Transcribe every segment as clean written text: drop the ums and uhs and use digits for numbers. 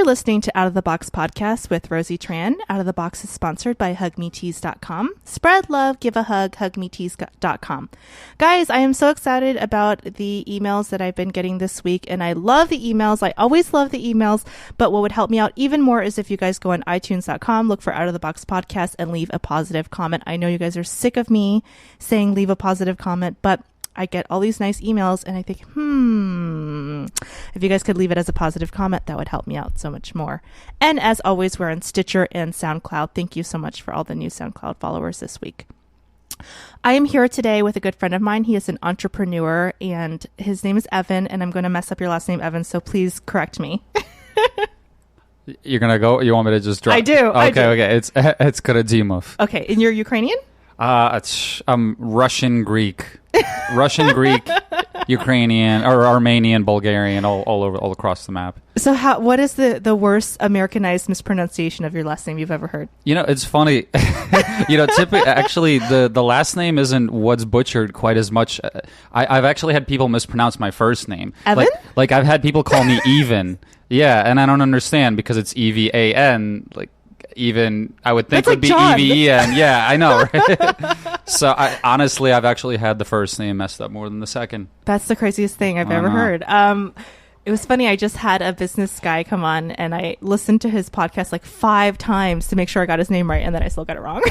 You're listening to Out of the Box podcast with Rosie Tran. Out of the Box is sponsored by hugmetees.com. Spread love, give a hug, hugmetees.com. Guys, I am so excited about the emails that I've been getting this week, and I love the emails. I always love the emails, but what would help me out even more is if you guys go on iTunes.com, look for Out of the Box podcast, and leave a positive comment. I know you guys are sick of me saying leave a positive comment, but I get all these nice emails and I think, if you guys could leave it as a positive comment, that would help me out so much more. And as always, we're on Stitcher and SoundCloud. Thank you so much for all the new SoundCloud followers this week. I am here today with a good friend of mine. He is an entrepreneur and his name is Evan, and I'm going to mess up your last name, Evan, so please correct me. You're going to go? You want me to just drop? I do. Okay. It's Karadimov. Okay. And you're Ukrainian? I'm Russian Greek, Ukrainian, or Armenian, Bulgarian, all across the map. So what is the worst Americanized mispronunciation of your last name you've ever heard? It's funny. Typically, actually, the last name isn't what's butchered quite as much. I've actually had people mispronounce my first name. Evan? Like I've had people call me Even. Yeah, and I don't understand because it's EVAN. Like, even I would think would be EVEN. Yeah, I know. Right? So honestly, I've actually had the first name messed up more than the second. That's the craziest thing I've ever heard. It was funny. I just had a business guy come on and I listened to his podcast like 5 times to make sure I got his name right, and then I still got it wrong.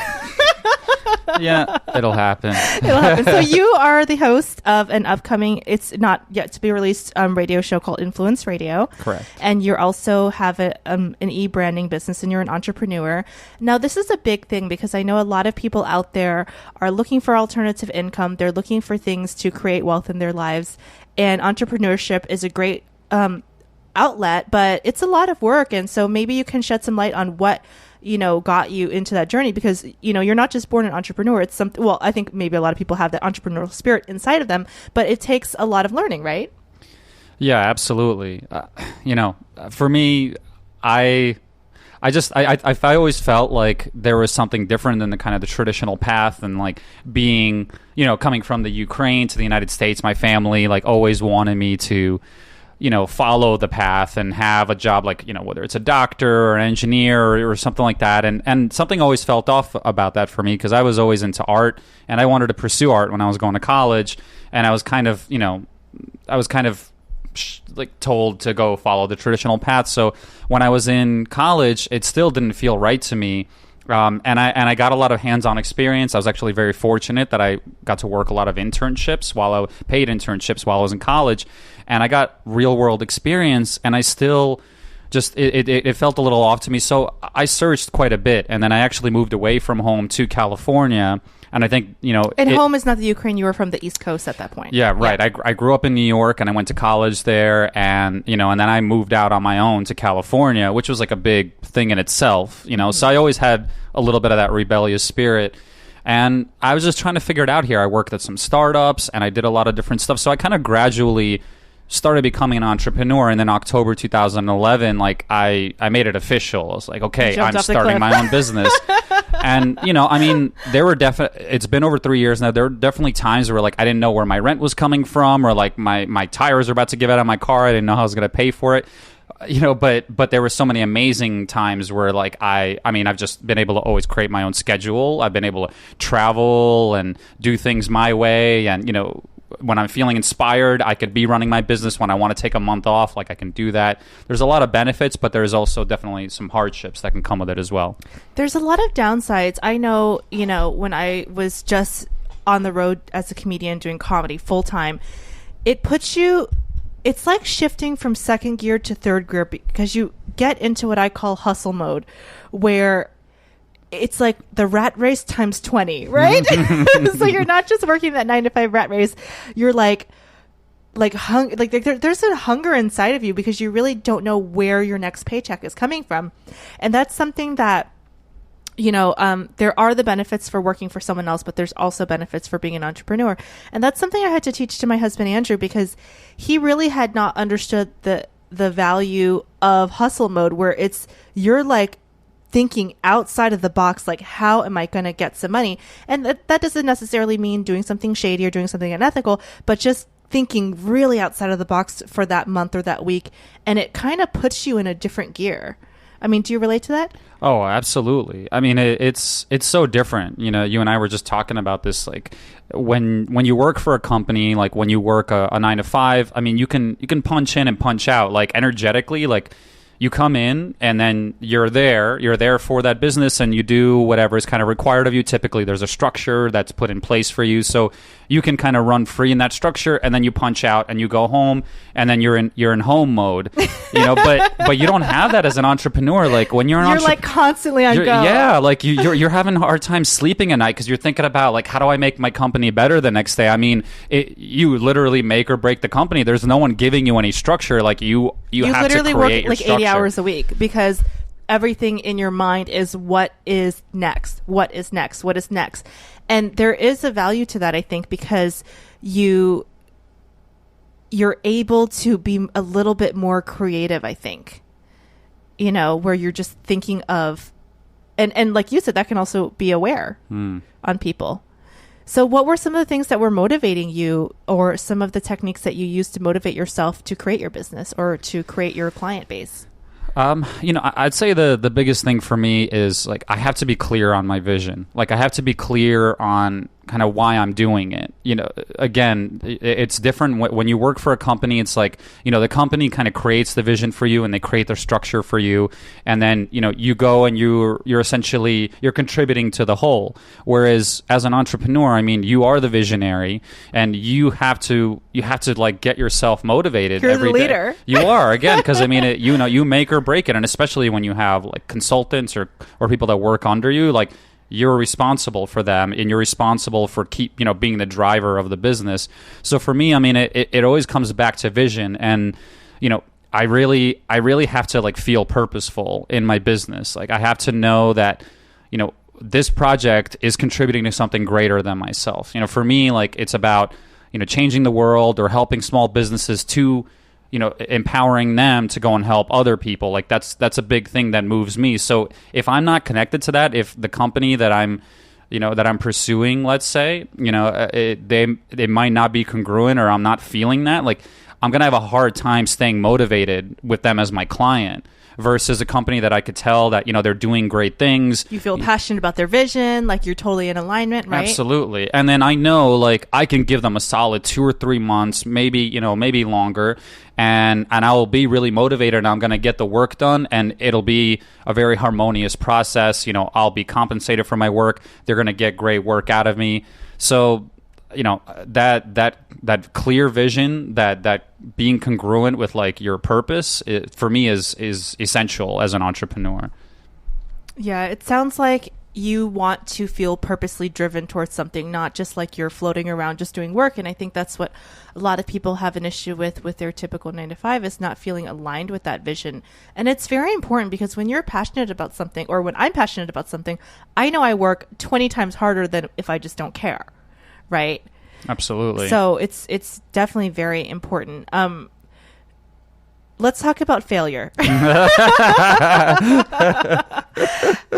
Yeah, it'll happen. So you are the host of an upcoming, it's not yet to be released, radio show called Influence Radio. Correct. And you also have an e-branding business, and you're an entrepreneur. Now, this is a big thing because I know a lot of people out there are looking for alternative income. They're looking for things to create wealth in their lives. And entrepreneurship is a great outlet, but it's a lot of work. And so maybe you can shed some light on what got you into that journey, because, you're not just born an entrepreneur. It's something, well, I think maybe a lot of people have that entrepreneurial spirit inside of them, but it takes a lot of learning, right? Yeah, absolutely. For me, I always felt like there was something different than the kind of the traditional path, and like being, coming from the Ukraine to the United States, my family like always wanted me to follow the path and have a job like, whether it's a doctor or an engineer or something like that. And something always felt off about that for me because I was always into art and I wanted to pursue art when I was going to college. And I was kind of, like told to go follow the traditional path. So when I was in college, it still didn't feel right to me. And I got a lot of hands-on experience. I was actually very fortunate that I got to work a lot of internships paid internships while I was in college, and I got real-world experience. And I still just it felt a little off to me. So I searched quite a bit, and then I actually moved away from home to California. And I think, And home is not the Ukraine. You were from the East Coast at that point. Yeah, right. Yeah. I grew up in New York and I went to college there, and, and then I moved out on my own to California, which was like a big thing in itself, So I always had a little bit of that rebellious spirit. And I was just trying to figure it out here. I worked at some startups and I did a lot of different stuff. So I kind of gradually started becoming an entrepreneur, and then October 2011, like I made it official. I was like, okay, I'm starting my own business. And there were it's been over 3 years now. There were definitely times where like I didn't know where my rent was coming from, or like my tires were about to give out on my car. I didn't know how I was going to pay for it. But there were so many amazing times where like I've just been able to always create my own schedule. I've been able to travel and do things my way, and when I'm feeling inspired, I could be running my business. When I want to take a month off, like I can do that. There's a lot of benefits, but there's also definitely some hardships that can come with it as well. There's a lot of downsides. I know, when I was just on the road as a comedian doing comedy full time, it's like shifting from second gear to third gear, because you get into what I call hustle mode, where it's like the rat race times 20, right? So you're not just working that 9-to-5 rat race. You're there's a hunger inside of you because you really don't know where your next paycheck is coming from. And that's something that, there are the benefits for working for someone else, but there's also benefits for being an entrepreneur. And that's something I had to teach to my husband, Andrew, because he really had not understood the value of hustle mode, where you're like thinking outside of the box, like, how am I going to get some money? And that doesn't necessarily mean doing something shady or doing something unethical, but just thinking really outside of the box for that month or that week, and it kind of puts you in a different gear. I mean, do you relate to that? Oh, absolutely. I mean, it's so different. You know, you and I were just talking about this, like when you work for a company, like when you work a 9 to 5, I mean, you can punch in and punch out, like energetically, like you come in and then you're there for that business and you do whatever is kind of required of you. Typically there's a structure that's put in place for you, so you can kind of run free in that structure, and then you punch out and you go home, and then you're in home mode, you know. But you don't have that as an entrepreneur. Like when you're like constantly on go. Yeah, like you're having a hard time sleeping at night because you're thinking about, like, how do I make my company better the next day? I mean, you literally make or break the company. There's no one giving you any structure. Like you have to create work like 80 hours a week, because everything in your mind is what is next, and there is a value to that, I think, because you're able to be a little bit more creative, I think, you know, where you're just thinking of, and like you said, that can also be aware on people. So what were some of the things that were motivating you, or some of the techniques that you used to motivate yourself to create your business or to create your client base? You know, I'd say the biggest thing for me is, like, I have to be clear on my vision. Like, I have to be clear on kind of why I'm doing it. You know, again, it's different when you work for a company. It's like, you know, the company kind of creates the vision for you and they create their structure for you, and then, you know, you go and you're essentially contributing to the whole. Whereas as an entrepreneur, I mean, you are the visionary, and you have to like get yourself motivated. You're every the leader. day. You are, again, because I mean, you make or break it, and especially when you have like consultants or people that work under you, like, you're responsible for them, and you're responsible for being the driver of the business. So for me, I mean, it always comes back to vision, and, you know, I really have to, like, feel purposeful in my business. Like, I have to know that, you know, this project is contributing to something greater than myself. You know, for me, like, it's about, you know, changing the world or helping small businesses to, you know, empowering them to go and help other people. Like, that's a big thing that moves me. So if I'm not connected to that, if the company that I'm pursuing, let's say, you know, they might not be congruent, or I'm not feeling that, like, I'm going to have a hard time staying motivated with them as my client, versus a company that I could tell that, you know, they're doing great things. You feel passionate about their vision, like you're totally in alignment, right? Absolutely. And then I know, like, I can give them a solid 2 or 3 months, maybe longer, and I will be really motivated, and I'm going to get the work done, and it'll be a very harmonious process. You know, I'll be compensated for my work. They're going to get great work out of me. So, you know, that clear vision, that being congruent with, like, your purpose, for me is essential as an entrepreneur. Yeah, it sounds like you want to feel purposely driven towards something, not just like you're floating around just doing work. And I think that's what a lot of people have an issue with their typical 9 to 5, is not feeling aligned with that vision. And it's very important, because when you're passionate about something, or when I'm passionate about something, I know I work 20 times harder than if I just don't care. Right? Absolutely. So it's definitely very important. Let's talk about failure.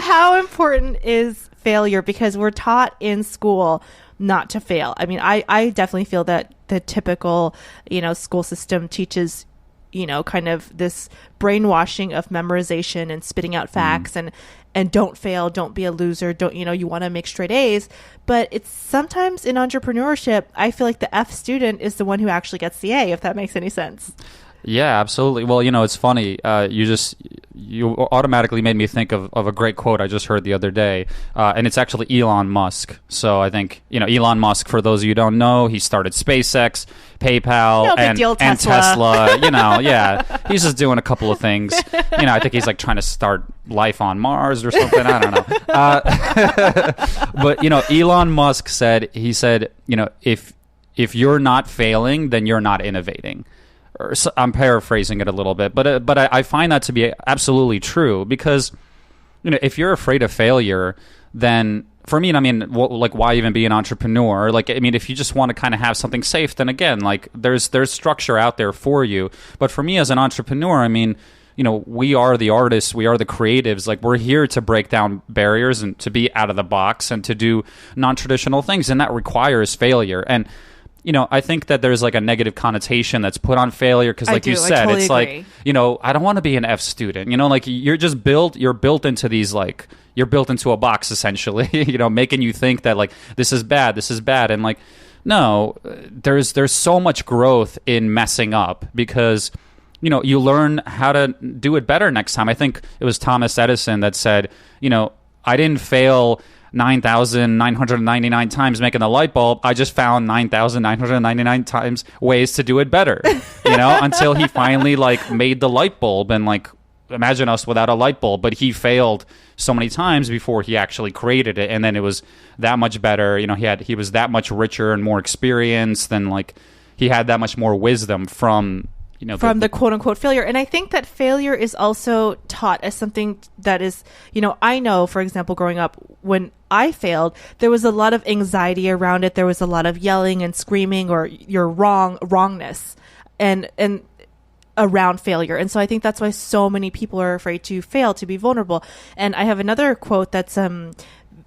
How important is failure? Because we're taught in school not to fail. I mean, I definitely feel that the typical, you know, school system teaches, you know, kind of this brainwashing of memorization and spitting out facts and don't fail, don't be a loser, don't, you know, you want to make straight A's. But it's sometimes in entrepreneurship, I feel like the F student is the one who actually gets the A, if that makes any sense. Yeah, absolutely. Well, you know, it's funny. You automatically made me think of a great quote I just heard the other day, and it's actually Elon Musk. So I think, you know, Elon Musk, for those of you who don't know, he started SpaceX, PayPal, and Tesla. You know, yeah, he's just doing a couple of things. You know, I think he's like trying to start life on Mars or something. I don't know. But, you know, Elon Musk said, you know, if you're not failing, then you're not innovating. So I'm paraphrasing it a little bit, but I find that to be absolutely true, because, you know, if you're afraid of failure, then for me, I mean, like, why even be an entrepreneur? Like, I mean, if you just want to kind of have something safe, then again, like, there's structure out there for you. But for me as an entrepreneur, I mean, you know, we are the artists, we are the creatives. Like, we're here to break down barriers and to be out of the box and to do non-traditional things, and that requires failure. And I think that there's like a negative connotation that's put on failure because, like you said, totally it's agree. like, I don't want to be an F student. Like you're built into these, like, you're built into a box essentially, making you think that like this is bad, and like, no, there's so much growth in messing up because you learn how to do it better next time. I think it was Thomas Edison that said, I didn't fail 9,999 times making the light bulb. I just found 9,999 times ways to do it better, until he finally like made the light bulb. And like, imagine us without a light bulb, but he failed so many times before he actually created it. And then it was that much better. He was that much richer and more experienced, and like he had that much more wisdom from the quote unquote failure. And I think that failure is also taught as something that is, I know, for example, growing up, when I failed, there was a lot of anxiety around it. There was a lot of yelling and screaming, or you're wrongness and around failure. And so I think that's why so many people are afraid to fail, to be vulnerable. And I have another quote that's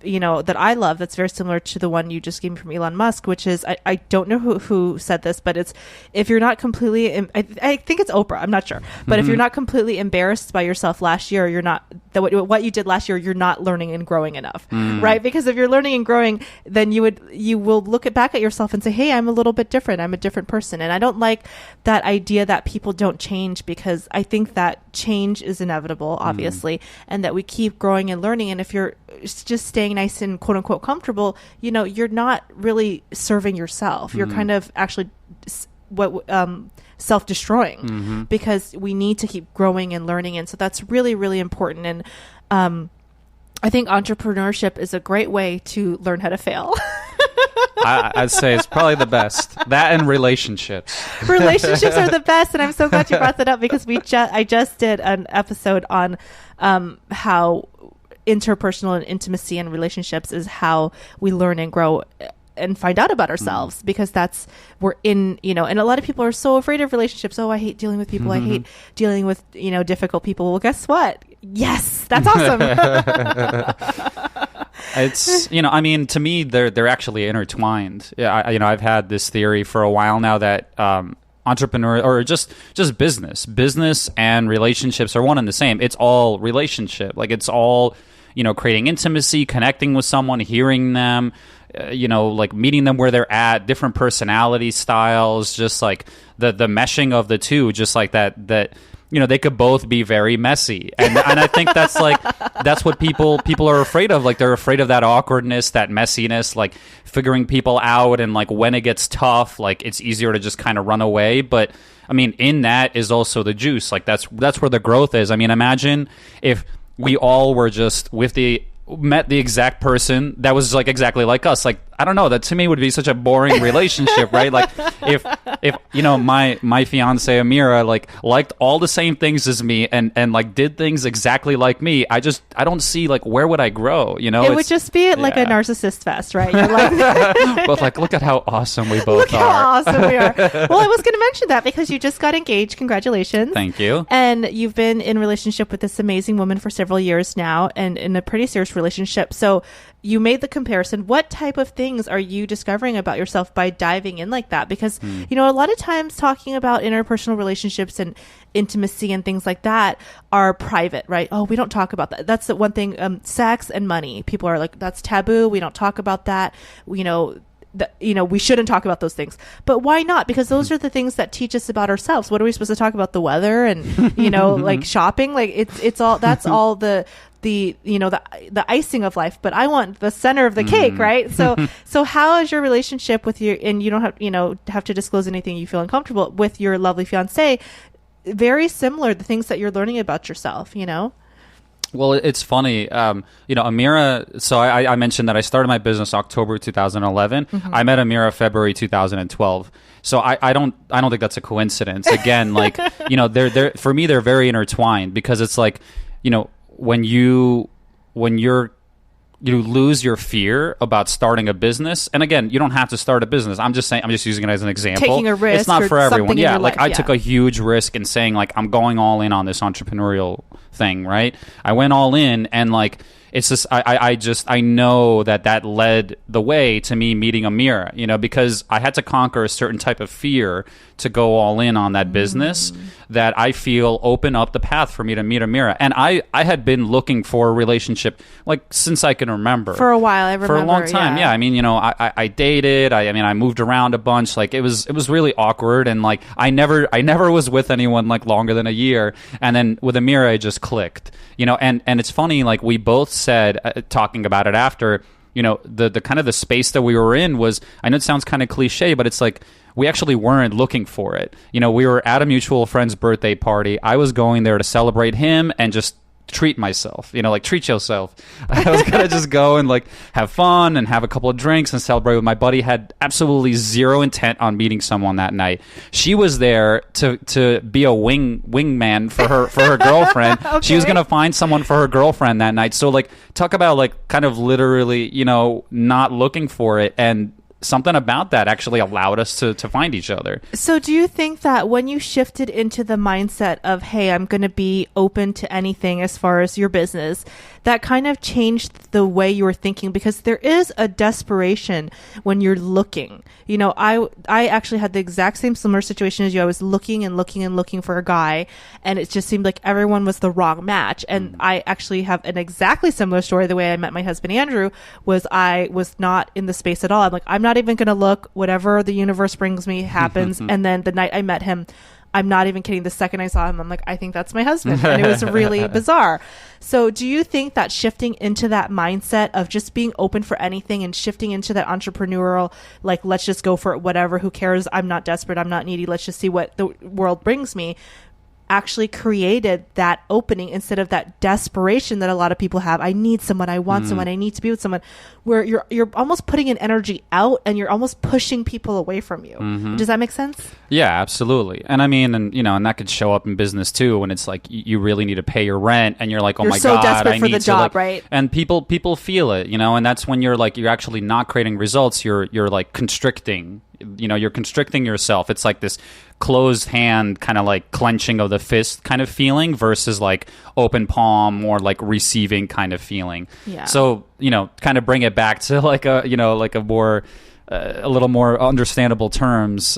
that I love, that's very similar to the one you just gave me from Elon Musk, which is, I don't know who said this, but it's, if you're not completely, I think it's Oprah, I'm not sure, but if you're not completely embarrassed by yourself last year, you're not, what you did last year, you're not learning and growing enough, right? Because if you're learning and growing, then you will look back at yourself and say, hey, I'm a little bit different. I'm a different person. And I don't like that idea that people don't change, because I think that change is inevitable, obviously, and that we keep growing and learning. And if you're just staying nice and quote unquote comfortable, you're not really serving yourself. You're kind of actually self-destroying, because we need to keep growing and learning. And so that's really, really important. And I think entrepreneurship is a great way to learn how to fail. I'd say it's probably the best. That and relationships. Relationships are the best, and I'm so glad you brought that up, because I just did an episode on how interpersonal and intimacy and relationships is how we learn and grow and find out about ourselves, because we're in, and a lot of people are so afraid of relationships. Oh, I hate dealing with people. I hate dealing with, difficult people. Well, guess what? Yes, that's awesome. It's, to me, they're actually intertwined. Yeah, I've had this theory for a while now that entrepreneur, or just business and relationships are one and the same. It's all relationship. Like, it's all, creating intimacy, connecting with someone, hearing them, like meeting them where they're at, different personality styles, just like the meshing of the two, just like that they could both be very messy. And I think that's what people are afraid of. Like, they're afraid of that awkwardness, that messiness, like figuring people out. And like, when it gets tough, like, it's easier to just kind of run away. But I mean, in that is also the juice. Like, that's where the growth is. I mean, imagine if we all were just met the exact person that was like exactly like us. Like, I don't know, that to me would be such a boring relationship, right? Like, if my fiance Amira liked all the same things as me and like did things exactly like me, I don't see like, where would I grow? It would just be like a narcissist fest, right? You're like, but like, look at how awesome we both look are. How awesome we are. Well, I was going to mention that because you just got engaged. Congratulations. Thank you. And you've been in relationship with this amazing woman for several years now, and in a pretty serious relationship. So you made the comparison. What type of things are you discovering about yourself by diving in like that? Because, a lot of times talking about interpersonal relationships and intimacy and things like that are private, right? Oh, we don't talk about that. That's the one thing. Sex and money. People are like, that's taboo. We don't talk about that. We shouldn't talk about those things. But why not? Because those are the things that teach us about ourselves. What are we supposed to talk about? The weather and, like shopping? Like, it's all, that's all the icing of life, but I want the center of the cake, right? So how is your relationship with and you don't have to disclose anything you feel uncomfortable with your lovely fiance, very similar, the things that you're learning about yourself, Well, it's funny, Amira. So I mentioned that I started my business October 2011. I met Amira February 2012. So I don't think that's a coincidence. Again, like, they're for me, they're very intertwined, because it's like, when you lose your fear about starting a business, and again, you don't have to start a business. I'm just using it as an example. Taking a risk. It's not for everyone. Yeah, like life, I took a huge risk in saying like, I'm going all in on this entrepreneurial thing, right? I went all in, and like, it's just I know that led the way to me meeting Amira, because I had to conquer a certain type of fear to go all in on that business that I feel opened up the path for me to meet Amira. And I had been looking for a relationship like since I can remember. For a while, I remember. For a long time, yeah. I mean, I dated. I moved around a bunch. Like it was really awkward, and like I never was with anyone like longer than a year. And then with Amira, I just clicked. And it's funny. Like we both said, talking about it after. The kind of the space that we were in was. I know it sounds kind of cliche, but it's like. We actually weren't looking for it. We were at a mutual friend's birthday party. I was going there to celebrate him and just treat myself, like treat yourself. I was going to just go and like have fun and have a couple of drinks and celebrate with my buddy. Had absolutely zero intent on meeting someone that night. She was there to be a wingman for her girlfriend. Okay. She was going to find someone for her girlfriend that night. So like talk about like kind of literally, not looking for it, and something about that actually allowed us to find each other. So do you think that when you shifted into the mindset of, hey, I'm going to be open to anything as far as your business, that kind of changed the way you were thinking? Because there is a desperation when you're looking. I actually had the exact same similar situation as you. I was looking and looking and looking for a guy, and it just seemed like everyone was the wrong match. And I actually have an exactly similar story. The way I met my husband, Andrew, was I was not in the space at all. I'm like, I'm not even going to look. Whatever the universe brings me happens. And then the night I met him, I'm not even kidding. The second I saw him, I'm like, I think that's my husband. And it was really bizarre. So do you think that shifting into that mindset of just being open for anything and shifting into that entrepreneurial, like, let's just go for it, whatever, who cares? I'm not desperate. I'm not needy. Let's just see what the world brings me, actually created that opening instead of that desperation that a lot of people have. I need someone. I want someone. I need to be with someone, where you're almost putting an energy out and you're almost pushing people away from you. Does that make sense? Yeah, absolutely. And I mean, and that could show up in business too, when it's like you really need to pay your rent and you're like, oh, you're my so God, desperate I for need the to job, like, right? And people feel it, and that's when you're actually not creating results. You're like constricting. You're constricting yourself. It's like this closed hand kind of like clenching of the fist kind of feeling versus like open palm, more like receiving kind of feeling. Yeah. So, kind of bring it back to like a more, a little more understandable terms.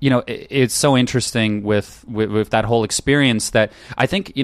It's so interesting with that whole experience that I think,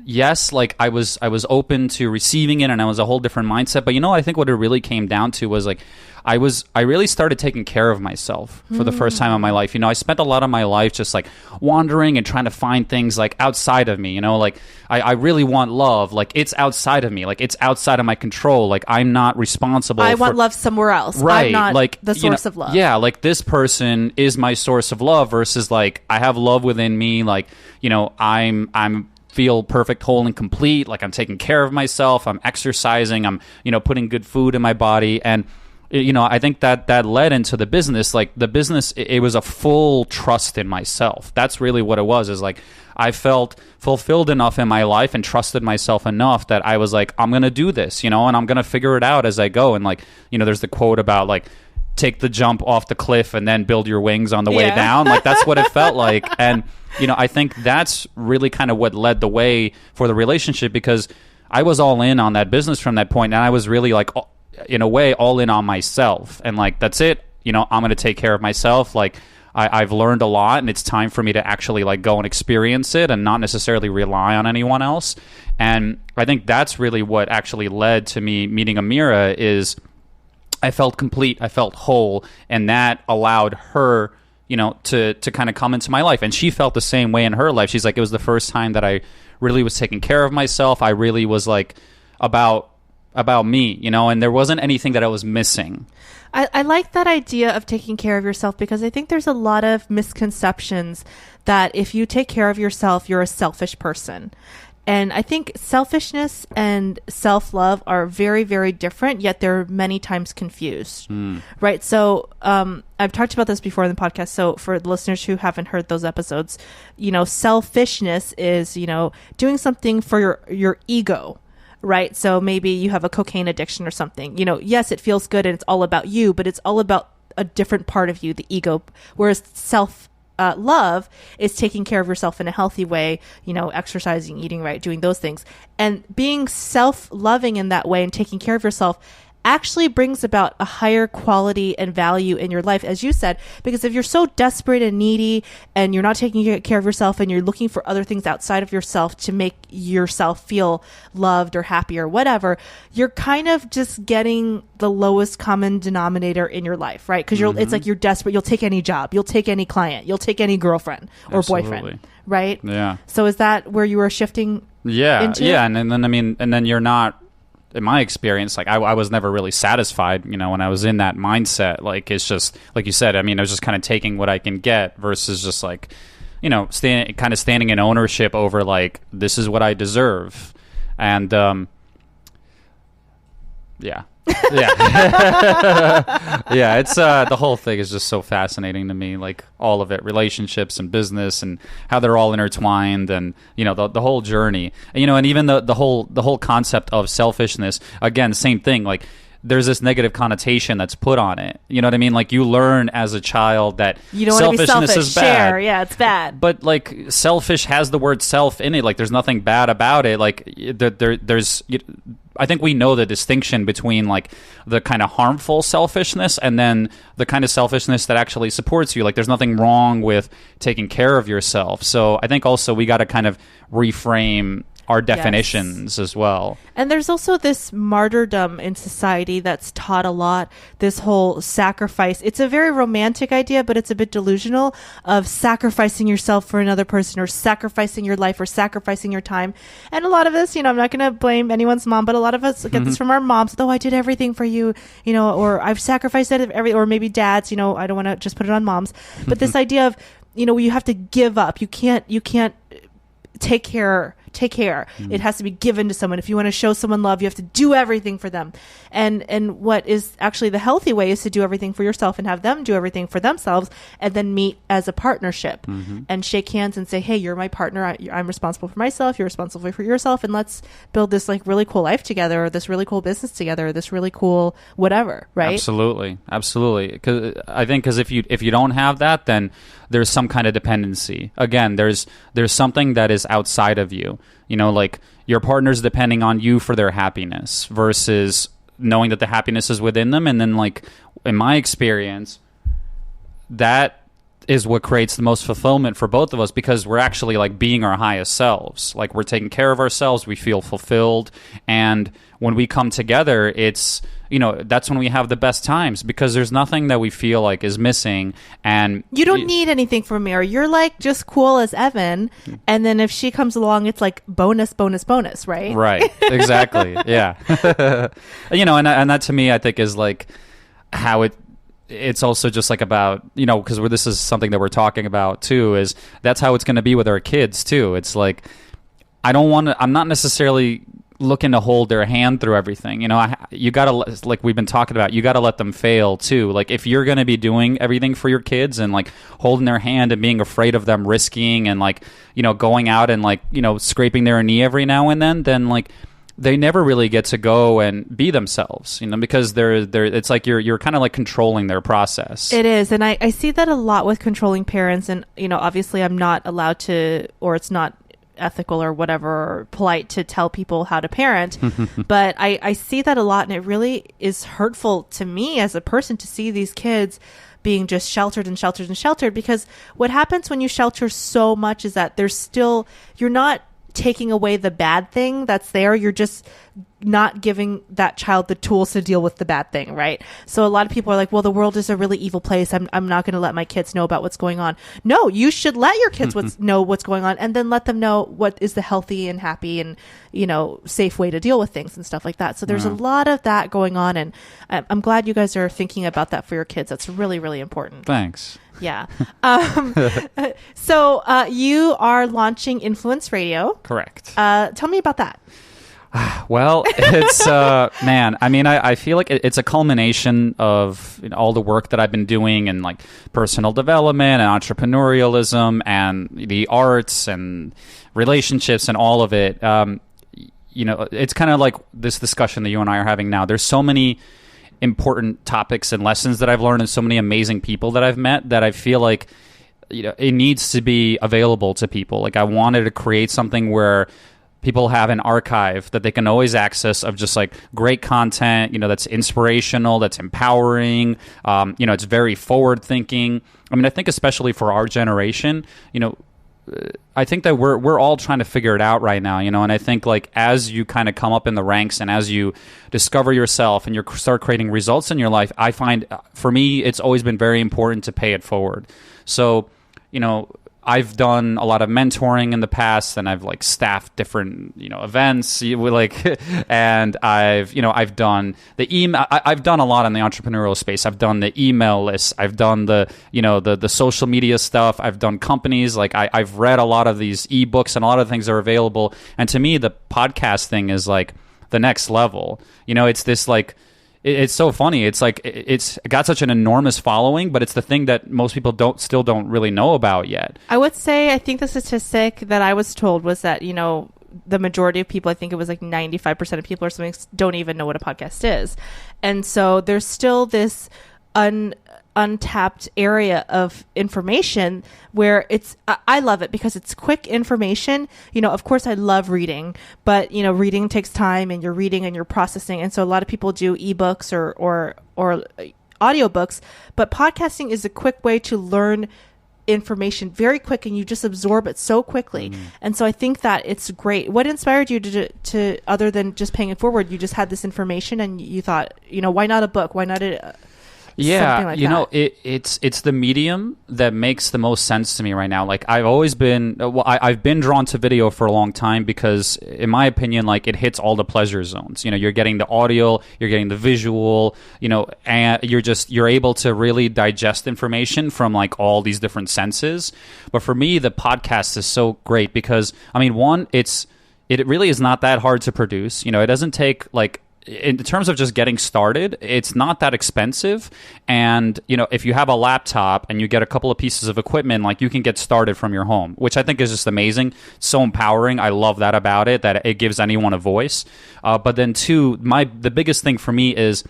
yes, like I was open to receiving it and I was a whole different mindset. But, I think what it really came down to was like, I really started taking care of myself for the first time in my life. I spent a lot of my life just like wandering and trying to find things like outside of me, like I really want love. Like it's outside of me. Like it's outside of my control. Like I'm not responsible. I want love somewhere else. Right. I'm not like the source of love. Yeah. Like this person is my source of love versus like I have love within me. Like, I'm feel perfect, whole, and complete. Like I'm taking care of myself. I'm exercising. I'm, putting good food in my body. And, I think that led into the business. Like the business, it was a full trust in myself. That's really what it was, is like I felt fulfilled enough in my life and trusted myself enough that I was like, I'm going to do this, and I'm going to figure it out as I go. And like, there's the quote about like, take the jump off the cliff and then build your wings on the way down. Like that's what it felt like. And, I think that's really kind of what led the way for the relationship, because I was all in on that business from that point. And I was really like, in a way, all in on myself, and like that's it. I'm going to take care of myself. Like I've learned a lot, and it's time for me to actually like go and experience it, and not necessarily rely on anyone else. And I think that's really what actually led to me meeting Amira. Is I felt complete, I felt whole, and that allowed her, to kind of come into my life. And she felt the same way in her life. She's like, it was the first time that I really was taking care of myself. I really was like about me, and there wasn't anything that I was missing. I like that idea of taking care of yourself, because I think there's a lot of misconceptions that if you take care of yourself, you're a selfish person. And I think selfishness and self-love are very, very different, yet they're many times confused, right? So I've talked about this before in the podcast. So for the listeners who haven't heard those episodes, selfishness is, doing something for your ego, right? So maybe you have a cocaine addiction or something. Yes, it feels good and it's all about you, but it's all about a different part of you, the ego. Whereas love is taking care of yourself in a healthy way, exercising, eating right, doing those things. And being self-loving in that way and taking care of yourself actually brings about a higher quality and value in your life, as you said, because if you're so desperate and needy and you're not taking care of yourself and you're looking for other things outside of yourself to make yourself feel loved or happy or whatever, you're kind of just getting the lowest common denominator in your life, right? Because it's like you're desperate. You'll take any job. You'll take any client. You'll take any girlfriend or boyfriend, right? Yeah. So is that where you were shifting into? Yeah. And then you're not, in my experience, like I was never really satisfied, when I was in that mindset. Like, it's just, like you said, I was just kind of taking what I can get versus just like, standing in ownership over like, this is what I deserve. And, yeah. Yeah, it's the whole thing is just so fascinating to me, like all of it, relationships and business and how they're all intertwined, and the whole journey, and even the whole concept of selfishness. Again, same thing, like there's this negative connotation that's put on it. You know what I mean? Like, you learn as a child that you don't selfishness want to be selfish. is bad. Share. Yeah, it's bad. But like, selfish has the word self in it. Like, there's nothing bad about it. Like, there's I think we know the distinction between like the kind of harmful selfishness and then the kind of selfishness that actually supports you. Like, there's nothing wrong with taking care of yourself. So I think also we got to kind of reframe our definitions as well. And there's also this martyrdom in society that's taught a lot, this whole sacrifice. It's a very romantic idea, but it's a bit delusional, of sacrificing yourself for another person, or sacrificing your life, or sacrificing your time. And a lot of us, I'm not going to blame anyone's mom, but a lot of us get this from our moms. Oh, I did everything for you, or I've sacrificed it, or maybe dads, I don't want to just put it on moms. But this idea of, you have to give up. You can't take care. It has to be given to someone. If you want to show someone love, you have to do everything for them. And what is actually the healthy way is to do everything for yourself and have them do everything for themselves, and then meet as a partnership and shake hands and say, hey, you're my partner. I'm responsible for myself. You're responsible for yourself. And let's build this like really cool life together, or this really cool business together, or this really cool whatever. Right. Absolutely. Because I think if you don't have that, then there's some kind of dependency. Again, there's something that is outside of you. Like, your partner's depending on you for their happiness versus knowing that the happiness is within them. And then, like, in my experience, that is what creates the most fulfillment for both of us, because we're actually like being our highest selves. Like, we're taking care of ourselves. We feel fulfilled. And when we come together, it's, that's when we have the best times, because there's nothing that we feel like is missing. And you don't need anything from me, or you're like just cool as Evan. And then if she comes along, it's like bonus, right? Right. Exactly. Yeah. And that to me, I think, is like how it's also just like about, because this is something that we're talking about too, is that's how it's going to be with our kids too. It's like, I'm not necessarily looking to hold their hand through everything. You gotta, like we've been talking about, you gotta let them fail too. Like, if you're gonna be doing everything for your kids and like holding their hand and being afraid of them risking and like, going out and like, scraping their knee every now and then like, they never really get to go and be themselves, because they're it's like you're kind of like controlling their process. It is. And I see that a lot with controlling parents. And, obviously I'm not allowed to, or it's not ethical or whatever, or polite to tell people how to parent. But I see that a lot, and it really is hurtful to me as a person to see these kids being just sheltered, because what happens when you shelter so much is that you're not taking away the bad thing that's there. You're just not giving that child the tools to deal with the bad thing, right? So a lot of people are like, well, the world is a really evil place. I'm not going to let my kids know about what's going on. No, you should let your kids know what's going on, and then let them know what is the healthy and happy and, safe way to deal with things and stuff like that. So there's a lot of that going on, and I'm glad you guys are thinking about that for your kids. That's really, really important. Thanks. Yeah. So you are launching Influence Radio. Correct. Tell me about that. Well, it's, man, I feel like it's a culmination of all the work that I've been doing in like personal development and entrepreneurialism and the arts and relationships and all of it. It's kind of like this discussion that you and I are having now. There's so many important topics and lessons that I've learned, and so many amazing people that I've met, that I feel like it needs to be available to people. Like I wanted to create something where people have an archive that they can always access of just like great content, that's inspirational, that's empowering, it's very forward thinking. I mean, I think especially for our generation, I think that we're all trying to figure it out right now, and I think like as you kind of come up in the ranks and as you discover yourself and you start creating results in your life, I find for me, it's always been very important to pay it forward. So, I've done a lot of mentoring in the past, and I've like staffed different, events, and I've done the email. I've done a lot in the entrepreneurial space. I've done the email lists. I've done the social media stuff. I've done companies. Like I've read a lot of these ebooks and a lot of things are available. And to me, the podcast thing is like the next level. It's this like. It's so funny. It's like it's got such an enormous following, but it's the thing that most people still don't really know about yet. I would say I think the statistic that I was told was that the majority of people, I think it was like 95% of people or something, don't even know what a podcast is, and so there's still this untapped area of information where I love it because it's quick information. Of course I love reading, but reading takes time, and you're reading and you're processing, and so a lot of people do ebooks or audiobooks, but podcasting is a quick way to learn information very quick, and you just absorb it so quickly. And so I think that it's great. What inspired you to other than just paying it forward? You just had this information and you thought, why not a book? Why not Yeah, it's the medium that makes the most sense to me right now. Like I've always been, I've been drawn to video for a long time because, in my opinion, like it hits all the pleasure zones. You're getting the audio, you're getting the visual, and you're able to really digest information from like all these different senses. But for me, the podcast is so great because, I mean, one, it really is not that hard to produce. It doesn't take like. In terms of just getting started, it's not that expensive. And, if you have a laptop and you get a couple of pieces of equipment, like you can get started from your home, which I think is just amazing. It's so empowering. I love that about it, that it gives anyone a voice. But then two, the biggest thing for me is,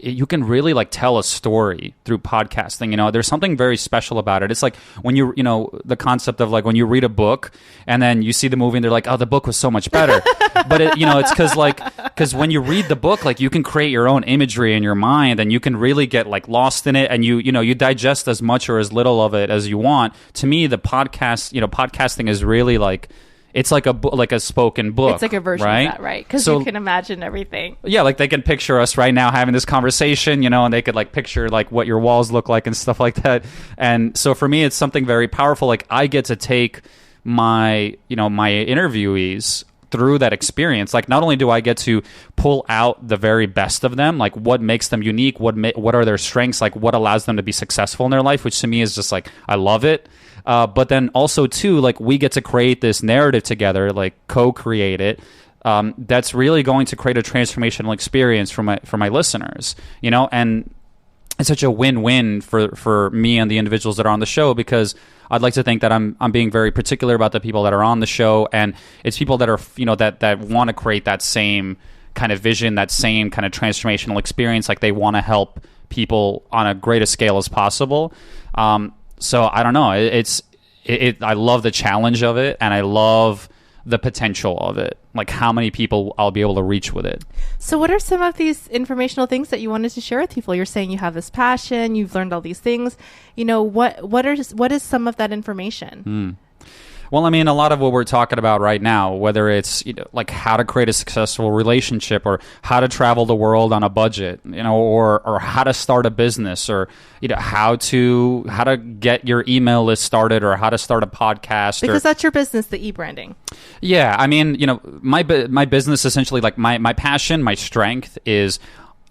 you can really like tell a story through podcasting. There's something very special about it. It's like when the concept of like when you read a book and then you see the movie and they're like, oh, the book was so much better. But it's because when you read the book, like you can create your own imagery in your mind and you can really get like lost in it, and you digest as much or as little of it as you want. To me, the podcasting is really like, it's like a spoken book. It's like a version right? of that, right? Because you can imagine everything. Yeah, like they can picture us right now having this conversation, and they could like picture like what your walls look like and stuff like that. And so for me, it's something very powerful. Like I get to take my interviewees through that experience. Like not only do I get to pull out the very best of them, like what makes them unique, what are their strengths, like what allows them to be successful in their life, which to me is just like, I love it. But then also too, like we get to create this narrative together, like co-create it. That's really going to create a transformational experience for my listeners, and it's such a win-win for me and the individuals that are on the show, because I'd like to think that I'm being very particular about the people that are on the show, and it's people that are, that want to create that same kind of vision, that same kind of transformational experience. Like they want to help people on a greatest scale as possible. So I don't know. I love the challenge of it, and I love the potential of it. Like how many people I'll be able to reach with it. So what are some of these informational things that you wanted to share with people? You're saying you have this passion, you've learned all these things. What is some of that information? Well, I mean, a lot of what we're talking about right now, whether it's like how to create a successful relationship, or how to travel the world on a budget, or how to start a business, or how to get your email list started, or how to start a podcast. Because that's your business, the ebranding. Yeah, I mean, my business essentially, like my passion, my strength is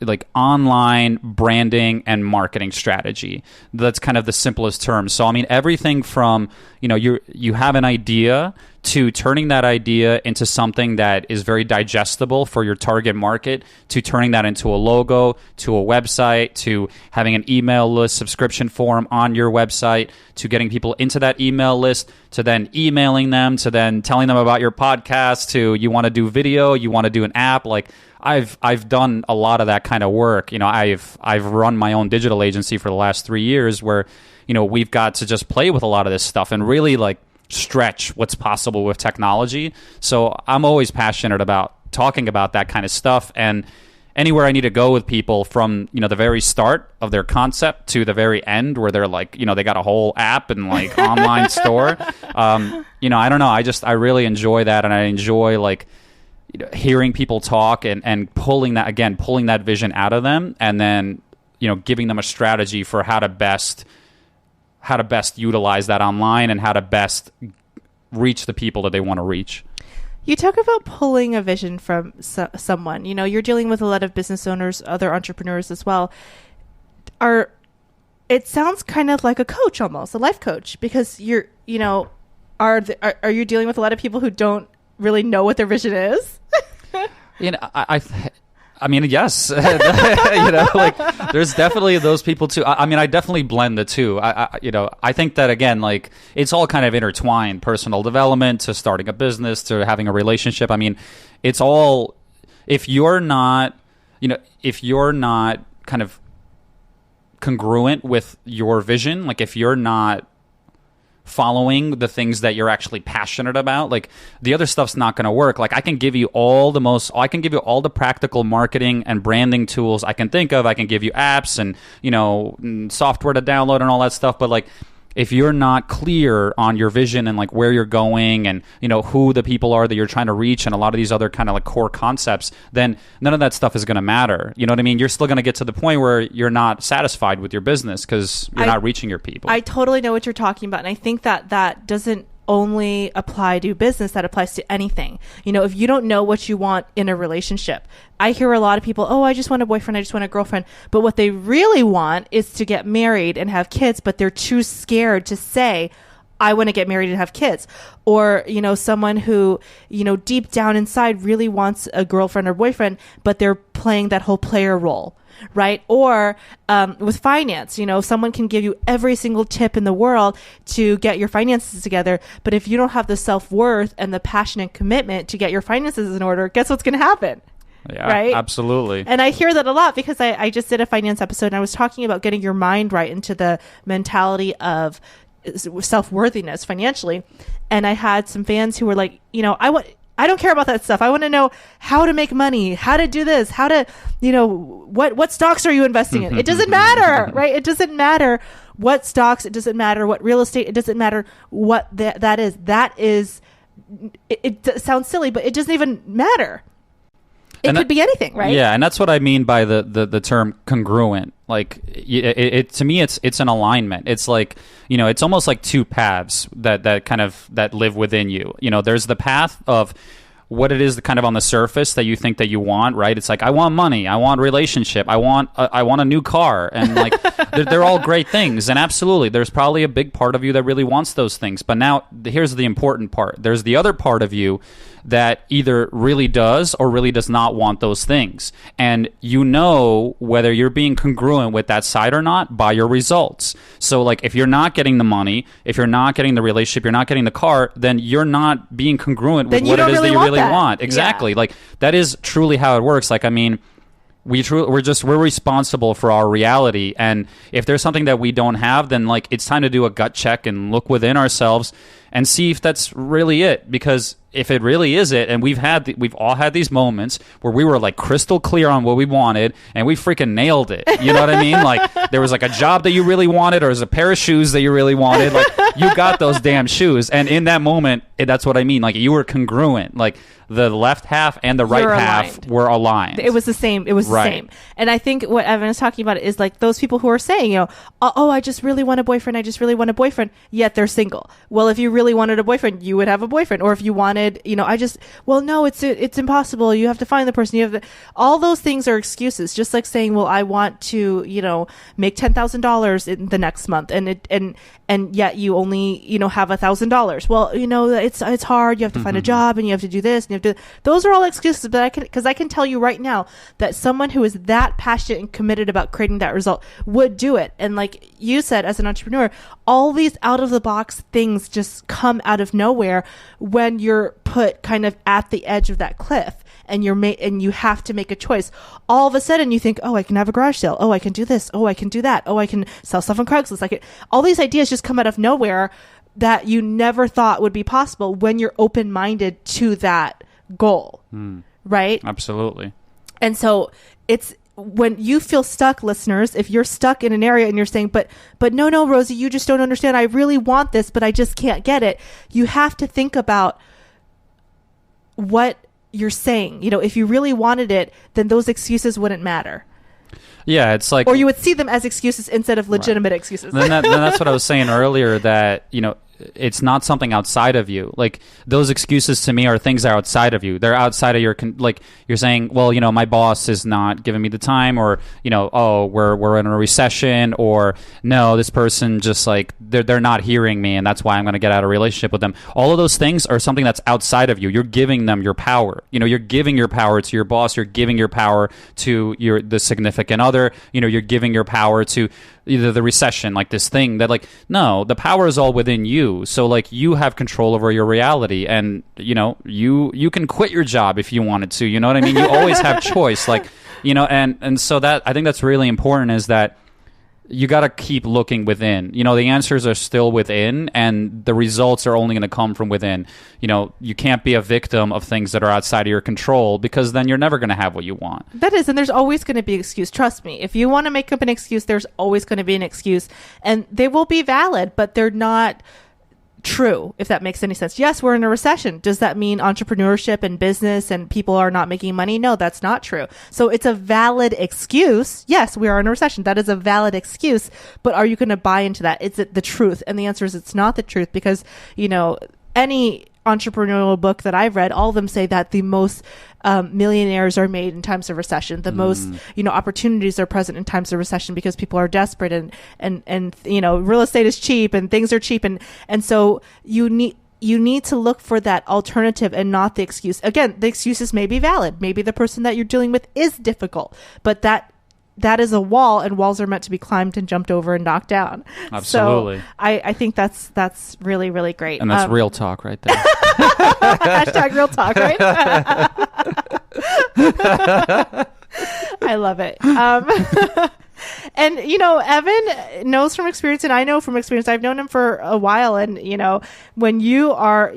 like online branding and marketing strategy. That's kind of the simplest term. So I mean, everything from you have an idea to turning that idea into something that is very digestible for your target market, to turning that into a logo, to a website, to having an email list subscription form on your website, to getting people into that email list, to then emailing them, to then telling them about your podcast, to you want to do video, you want to do an app. Like I've done a lot of that kind of work. You know, I've run my own digital agency for the last 3 years where, you know, we've got to just play with a lot of this stuff and really like stretch what's possible with technology. So I'm always passionate about talking about that kind of stuff, and anywhere I need to go with people from, you know, the very start of their concept to the very end where they're like, you know, they got a whole app and like online store. You know, I don't know. I really enjoy that, and I enjoy like, you know, hearing people talk and pulling that vision out of them, and then, you know, giving them a strategy for how to best utilize that online and how to best reach the people that they want to reach. You talk about pulling a vision from someone. You know, you're dealing with a lot of business owners, other entrepreneurs as well. It sounds kind of like a coach, almost a life coach, because are you dealing with a lot of people who don't really know what their vision is? You know, I mean, yes, you know, like there's definitely those people too. I mean, I definitely blend the two. I think that again, like it's all kind of intertwined, personal development to starting a business to having a relationship. I mean, it's all, if you're not kind of congruent with your vision, like if you're not following the things that you're actually passionate about, like the other stuff's not going to work. Like I can give you all the practical marketing and branding tools I can think of. I can give you apps and, you know, software to download and all that stuff. But like, if you're not clear on your vision and like where you're going and, you know, who the people are that you're trying to reach and a lot of these other kind of like core concepts, then none of that stuff is going to matter. You know what I mean? You're still going to get to the point where you're not satisfied with your business because you're not reaching your people. I totally know what you're talking about. And I think that doesn't only apply to business, that applies to anything. You know, if you don't know what you want in a relationship, I hear a lot of people, oh, I just want a boyfriend, I just want a girlfriend. But what they really want is to get married and have kids, but they're too scared to say, I want to get married and have kids. Or, you know, someone who, you know, deep down inside really wants a girlfriend or boyfriend, but they're playing that whole player role. Right? Or with finance, you know, someone can give you every single tip in the world to get your finances together. But if you don't have the self-worth and the passion and commitment to get your finances in order, guess what's going to happen? Yeah, right? Absolutely. And I hear that a lot because I just did a finance episode and I was talking about getting your mind right into the mentality of self-worthiness financially. And I had some fans who were like, you know, I don't care about that stuff. I want to know how to make money, how to do this, how to, you know, what stocks are you investing in? It doesn't matter, right? It doesn't matter what stocks. It doesn't matter what real estate. It doesn't matter what that is. That is, it sounds silly, but it doesn't even matter. It could be anything, right? Yeah, and that's what I mean by the term congruent. Like, it to me, it's an alignment. It's like, you know, it's almost like two paths that live within you. You know, there's the path of what it is kind of on the surface that you think that you want, right? It's like, I want money, I want relationship, I want a new car, and like they're all great things, and absolutely, there's probably a big part of you that really wants those things. But now, here's the important part. There's the other part of you that either really does or really does not want those things. And you know whether you're being congruent with that side or not by your results. So like if you're not getting the money, if you're not getting the relationship, you're not getting the car, then you're not being congruent with what it is that you really want. Exactly. Yeah. Like that is truly how it works. Like, I mean, we're responsible for our reality, and if there's something that we don't have, then like it's time to do a gut check and look within ourselves and see if that's really it. Because if it really is it, and we've all had these moments where we were like crystal clear on what we wanted and we freaking nailed it. You know what I mean? Like there was like a job that you really wanted, or there's a pair of shoes that you really wanted. Like you got those damn shoes, and in that moment, that's what I mean. Like you were congruent. Like the left half and the right half were aligned. It was the same. It was the same. And I think what Evan is talking about is like those people who are saying, you know, oh, I just really want a boyfriend. I just really want a boyfriend. Yet they're single. Well, if you really really wanted a boyfriend, you would have a boyfriend. Or if you wanted, no, it's impossible. You have to find the person. All those things are excuses. Just like saying, well, I want to, make $10,000 in the next month, and yet you only, have $1,000. Well, it's hard. You have to find a job, and you have to do this, and you have to. Those are all excuses. But I can tell you right now that someone who is that passionate and committed about creating that result would do it. And like you said, as an entrepreneur, all these out of the box things just come out of nowhere when you're put kind of at the edge of that cliff. And and you have to make a choice. All of a sudden, you think, "Oh, I can have a garage sale. Oh, I can do this. Oh, I can do that. Oh, I can sell stuff on Craigslist." All these ideas just come out of nowhere that you never thought would be possible when you're open-minded to that goal, right? Absolutely. And so it's when you feel stuck, listeners. If you're stuck in an area and you're saying, "But no, Rosie, you just don't understand. I really want this, but I just can't get it." You have to think about what you're saying. If you really wanted it, then those excuses wouldn't matter. Yeah, it's like, or you would see them as excuses instead of legitimate excuses. Then that's what I was saying earlier, that it's not something outside of you. Like, those excuses to me are things that are outside of you. They're outside of your like, you're saying, well, my boss is not giving me the time, or oh, we're in a recession, or no, this person just like they're not hearing me, and that's why I'm going to get out of a relationship with them. All of those things are something that's outside of you. You're giving them your power. You're giving your power to your boss. You're giving your power to the significant other. You're giving your power to either the recession, like this thing that, like, no, the power is all within you. So like, you have control over your reality, and you can quit your job if you wanted to. You know what I mean? You always have choice. Like, and so that, I think that's really important, is that you got to keep looking within. The answers are still within, and the results are only going to come from within. You can't be a victim of things that are outside of your control, because then you're never going to have what you want. That is, and there's always going to be an excuse. Trust me. If you want to make up an excuse, there's always going to be an excuse, and they will be valid, but they're not true, if that makes any sense. Yes, we're in a recession. Does that mean entrepreneurship and business and people are not making money? No, that's not true. So it's a valid excuse. Yes, we are in a recession. That is a valid excuse. But are you going to buy into that? Is it the truth? And the answer is it's not the truth, because, any entrepreneurial book that I've read, all of them say that the most millionaires are made in times of recession. The most, opportunities are present in times of recession, because people are desperate, and real estate is cheap and things are cheap. And so you need to look for that alternative and not the excuse. Again, the excuses may be valid. Maybe the person that you're dealing with is difficult, but that is a wall, and walls are meant to be climbed and jumped over and knocked down. Absolutely. So I think that's really, really great. And that's real talk right there. Hashtag real talk, right? I love it. And, Evan knows from experience, and I know from experience, I've known him for a while. And, when you are,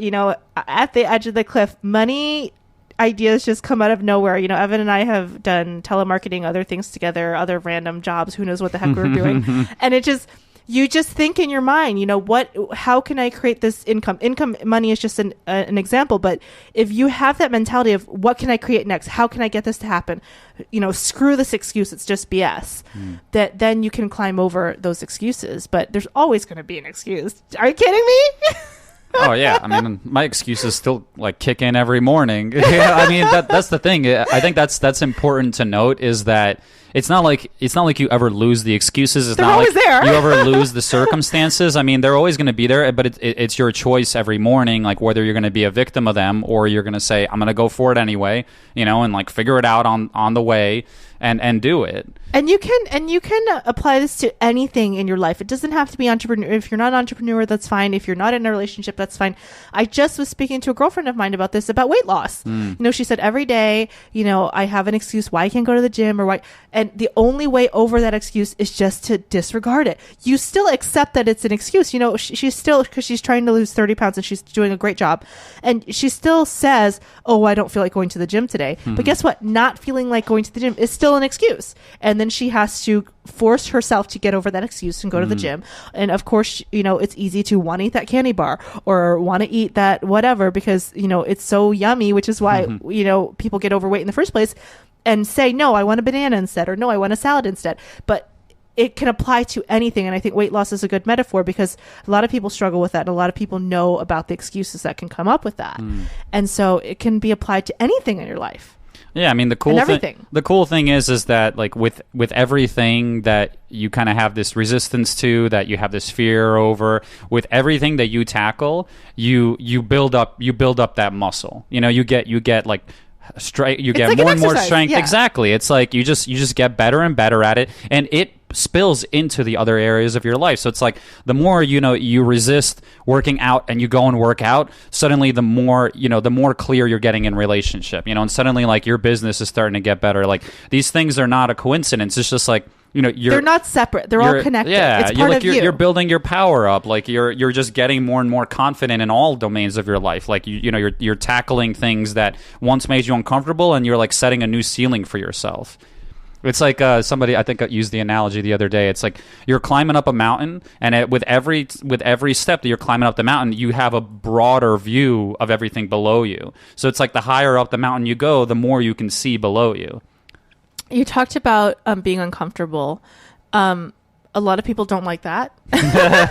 at the edge of the cliff, money ideas just come out of nowhere. Evan and I have done telemarketing, other things together, other random jobs, who knows what the heck we're doing. And you just think in your mind, how can I create this income? Money is just an example. But if you have that mentality of what can I create next? How can I get this to happen? Screw this excuse. It's just BS. That then you can climb over those excuses. But there's always going to be an excuse. Are you kidding me? Oh yeah, I mean, my excuses still like kick in every morning. Yeah, I mean, that's the thing. I think that's important to note, is that it's not like you ever lose the excuses. It's they're not always like there. You ever lose the circumstances. I mean, they're always going to be there, but it's your choice every morning, like whether you're going to be a victim of them or you're going to say, I'm going to go for it anyway, and like figure it out on the way and do it. And you can apply this to anything in your life. It doesn't have to be entrepreneur. If you're not an entrepreneur, that's fine. If you're not in a relationship, that's fine. I just was speaking to a girlfriend of mine about this, about weight loss. She said every day, I have an excuse why I can't go to the gym, or why. And the only way over that excuse is just to disregard it. You still accept that it's an excuse. She's still, because she's trying to lose 30 pounds and she's doing a great job. And she still says, oh, I don't feel like going to the gym today. But guess what? Not feeling like going to the gym is still an excuse. And then she has to force herself to get over that excuse and go to the gym. And of course, it's easy to want to eat that candy bar or want to eat that whatever, because, it's so yummy, which is why, people get overweight in the first place, and say, no, I want a banana instead, or no, I want a salad instead. But it can apply to anything. And I think weight loss is a good metaphor because a lot of people struggle with that. And a lot of people know about the excuses that can come up with that. And so it can be applied to anything in your life. Yeah, I mean the cool thing is that like with everything that you kind of have this resistance to, that you have this fear over, with everything that you tackle, you build up that muscle. You know, you get like you get like more and more strength. Yeah. Exactly. It's like you just get better and better at it, and it spills into the other areas of your life. So it's like the more you resist working out and you go and work out, suddenly the more clear you're getting in relationship, and suddenly like your business is starting to get better. Like these things are not a coincidence. It's just like they're not separate. They're all connected. Yeah, it's part of you. You're building your power up. Like you're just getting more and more confident in all domains of your life. Like you're tackling things that once made you uncomfortable, and you're like setting a new ceiling for yourself. It's like somebody I think used the analogy the other day. It's like you're climbing up a mountain, and with every step that you're climbing up the mountain, you have a broader view of everything below you. So it's like the higher up the mountain you go, the more you can see below you. You talked about being uncomfortable. A lot of people don't like that. Yeah.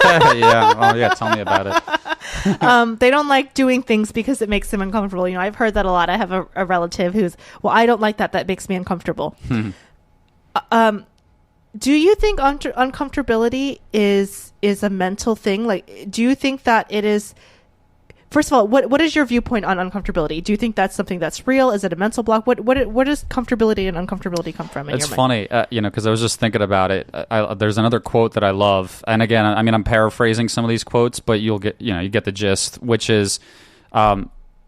Oh, yeah. Tell me about it. They don't like doing things because it makes them uncomfortable. I've heard that a lot. I have a relative who's, well, I don't like that. That makes me uncomfortable. Do you think uncomfortability is a mental thing? Like, do you think that it is? First of all, what is your viewpoint on uncomfortability? Do you think that's something that's real? Is it a mental block? Where does comfortability and uncomfortability come from? It's funny, because I was just thinking about it. There's another quote that I love, and again, I mean, I'm paraphrasing some of these quotes, but you get the gist, which is,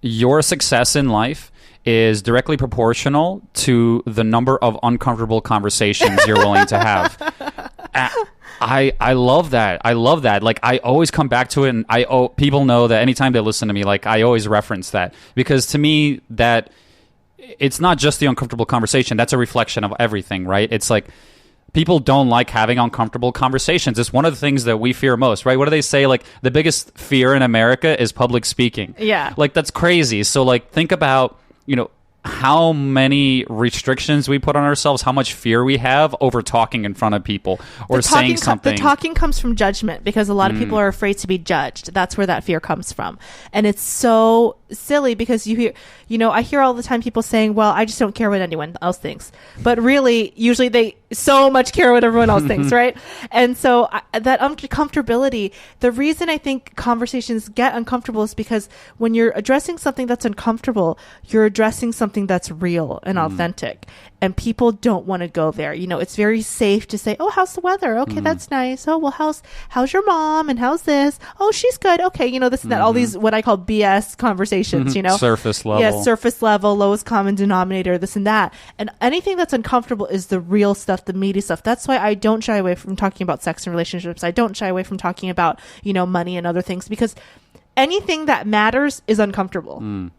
your success in life is directly proportional to the number of uncomfortable conversations you're willing to have. I love that. I love that. Like, I always come back to it, and people know that anytime they listen to me, like, I always reference that, because to me, that it's not just the uncomfortable conversation. That's a reflection of everything, right? It's like people don't like having uncomfortable conversations. It's one of the things that we fear most, right? What do they say? Like, the biggest fear in America is public speaking. Yeah. Like, that's crazy. So, like, think about, how many restrictions we put on ourselves, how much fear we have over talking in front of people or saying something. The talking comes from judgment, because a lot of people are afraid to be judged. That's where that fear comes from. And it's so silly, because I hear all the time people saying, well, I just don't care what anyone else thinks. But really, usually they so much care what everyone else thinks, right? And so that uncomfortability, the reason I think conversations get uncomfortable is because when you're addressing something that's uncomfortable, you're addressing something that's real and authentic, and people don't want to go there. It's very safe to say, oh, how's the weather? Okay, that's nice. Oh, well, how's your mom, and how's this? Oh, she's good. Okay, this and that, all these what I call BS conversations, surface level. Yeah, surface level, lowest common denominator, this and that. And anything that's uncomfortable is the real stuff, the meaty stuff. That's why I don't shy away from talking about sex and relationships. I don't shy away from talking about, money and other things, because anything that matters is uncomfortable.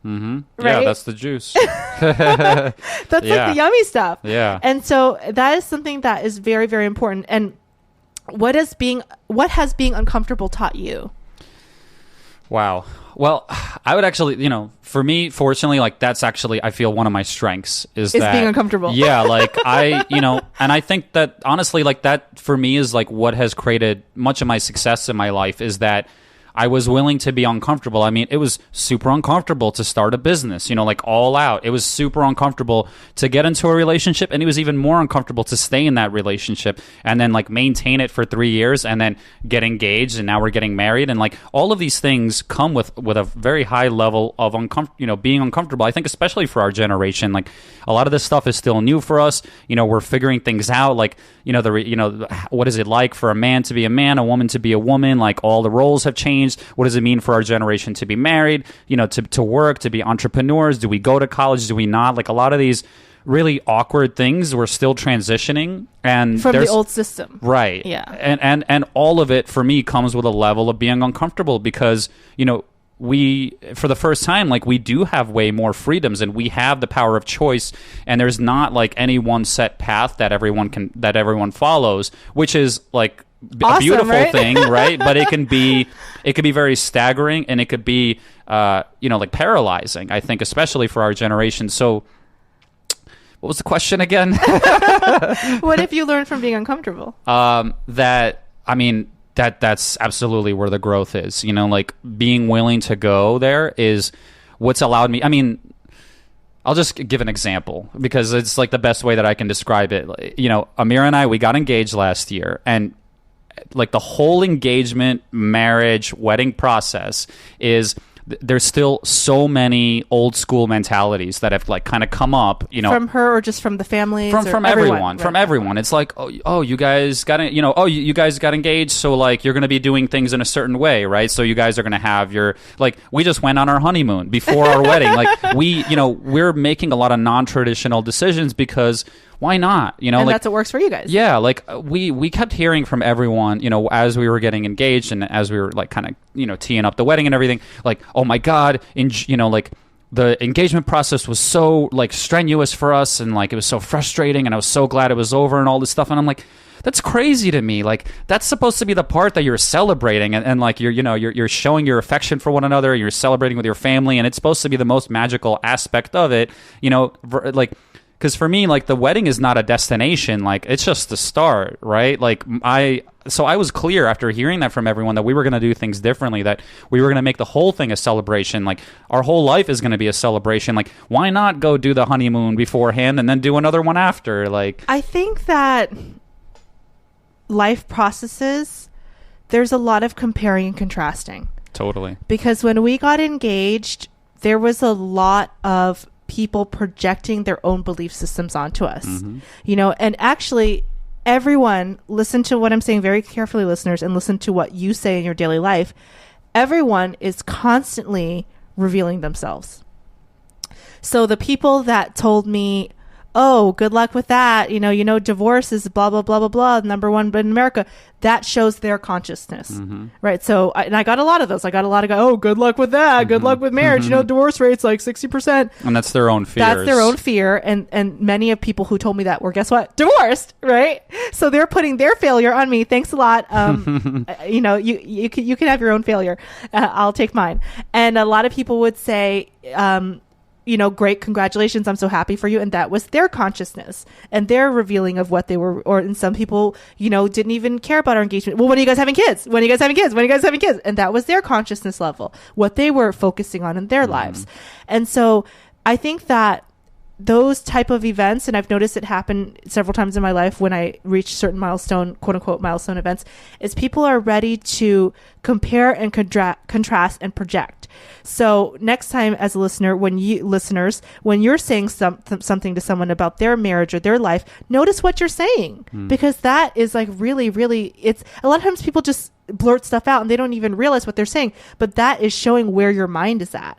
Right? Yeah, that's the juice. That's like the yummy stuff. Yeah. And so that is something that is very, very important. And what has being uncomfortable taught you? Wow. Well, I would actually, for me, fortunately, like, that's actually, I feel one of my strengths is that being uncomfortable. Yeah. Like and I think that honestly, like, that for me is like what has created much of my success in my life, is that I was willing to be uncomfortable. I mean, it was super uncomfortable to start a business, like all out. It was super uncomfortable to get into a relationship, and it was even more uncomfortable to stay in that relationship and then like maintain it for 3 years and then get engaged, and now we're getting married. And like all of these things come with a very high level of being uncomfortable. I think especially for our generation, like a lot of this stuff is still new for us. We're figuring things out. Like, what is it like for a man to be a man, a woman to be a woman? Like, all the roles have changed. What does it mean for our generation to be married, to work, to be entrepreneurs? Do we go to college? Do we not? Like, a lot of these really awkward things, we're still transitioning, and from the old system. Right. Yeah. And all of it for me comes with a level of being uncomfortable, because, we, for the first time, like, we do have way more freedoms, and we have the power of choice, and there's not like any one set path that everyone follows, which is like awesome, a beautiful thing, right? But it can be very staggering, and it could be like paralyzing, I think, especially for our generation. So What was the question again? What if you learn from being uncomfortable? That's absolutely where the growth is. You know, like being willing to go there is what's allowed me. I mean, I'll just give an example because it's like the best way that I can describe it. You know, Amir and I, we got engaged last year, and like the whole engagement, marriage, wedding process is there's still so many old school mentalities that have like kind of come up, you know, from her or just from the families, from everyone, right? From everyone. It's like, oh, you guys got, you know, you guys got engaged, so like you're going to be doing things in a certain way, right? So you guys are going to have your, like, we just went on our honeymoon before our wedding. Like we're making a lot of non-traditional decisions because why not? You know, and like, that's what works for you guys. Yeah, like we kept hearing from everyone, you know, as we were getting engaged and as we were like kind of, you know, teeing up the wedding and everything, like, oh my God, you know, like the engagement process was so like strenuous for us and like it was so frustrating and I was so glad it was over and all this stuff. And I'm like, that's crazy to me. Like that's supposed to be the part that you're celebrating and like you're showing your affection for one another, you're celebrating with your family, and it's supposed to be the most magical aspect of it, you know, like. Because for me, like, the wedding is not a destination. Like, it's just the start, right? Like, I was clear after hearing that from everyone that we were going to do things differently, that we were going to make the whole thing a celebration. Like, our whole life is going to be a celebration. Like, why not go do the honeymoon beforehand and then do another one after? Like, I think that life processes, there's a lot of comparing and contrasting. Totally. Because when we got engaged, there was a lot of people projecting their own belief systems onto us, you know, and actually everyone, listen to what I'm saying very carefully, listeners, and listen to what you say in your daily life. Everyone is constantly revealing themselves. So the people that told me, oh, good luck with that, you know, divorce is blah, blah, blah, blah, blah, number one in America, that shows their consciousness, right? So, I got a lot of those. I got a lot of, oh, good luck with that, good luck with marriage, you know, divorce rate's like 60%. And that's their own fears. That's their own fear, and many of people who told me that were, guess what? Divorced, right? So they're putting their failure on me. Thanks a lot. You know, you can have your own failure. I'll take mine. And a lot of people would say, you know, great, congratulations, I'm so happy for you. And that was their consciousness and their revealing of what they were, and some people, you know, didn't even care about our engagement. Well, when are you guys having kids? When are you guys having kids? When are you guys having kids? And that was their consciousness level, what they were focusing on in their lives. And so I think that those type of events, and I've noticed it happen several times in my life when I reach certain milestone, quote unquote, milestone events, is people are ready to compare and contrast and project. So next time as a listener, when you're saying something to someone about their marriage or their life, notice what you're saying, because that is like really, really, it's a lot of times people just blurt stuff out and they don't even realize what they're saying, but that is showing where your mind is at.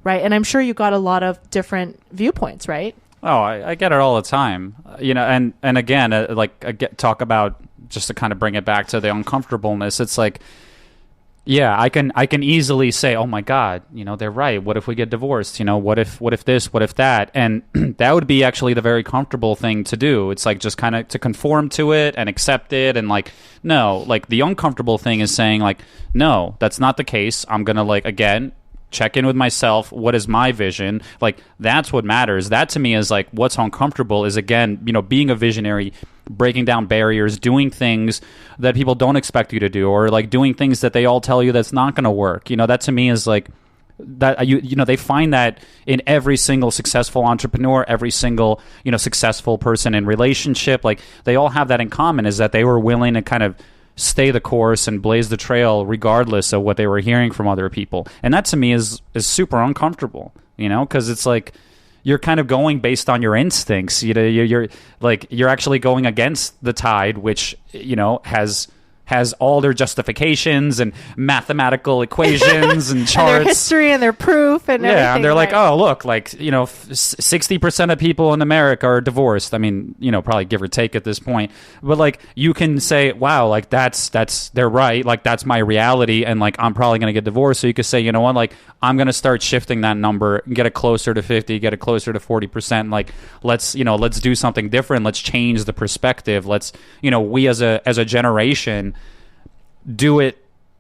Right. And I'm sure you got a lot of different viewpoints, right? Oh, I get it all the time. You know, and again, talk about, just to kind of bring it back to the uncomfortableness. It's like, yeah, I can easily say, oh my God, you know, they're right. What if we get divorced? You know, what if this, what if that? And that would be actually the very comfortable thing to do. It's like just kind of to conform to it and accept it. And like, no, like the uncomfortable thing is saying like, no, that's not the case. I'm going to like, again, check in with myself. What is my vision? Like, that's what matters. That to me is like what's uncomfortable is, again, you know, being a visionary, breaking down barriers, doing things that people don't expect you to do, or like doing things that they all tell you that's not going to work. You know, that to me is like that, you know, they find that in every single successful entrepreneur, every single, you know, successful person in relationship. Like, they all have that in common, is that they were willing to kind of stay the course and blaze the trail regardless of what they were hearing from other people. And that to me is super uncomfortable, you know, because it's like you're kind of going based on your instincts. You know, you're actually going against the tide, which, you know, has all their justifications and mathematical equations and charts, and their history and their proof and everything. Yeah, and they're like, oh, look, like, you know, 60% of people in America are divorced. I mean, you know, probably give or take at this point. But like, you can say, wow, like that's they're right. Like, that's my reality, and like I'm probably gonna get divorced. So you could say, you know what, like I'm gonna start shifting that number and get it closer to 50, get it closer to 40%. Like, let's do something different. Let's change the perspective. Let's, you know, we as a generation do it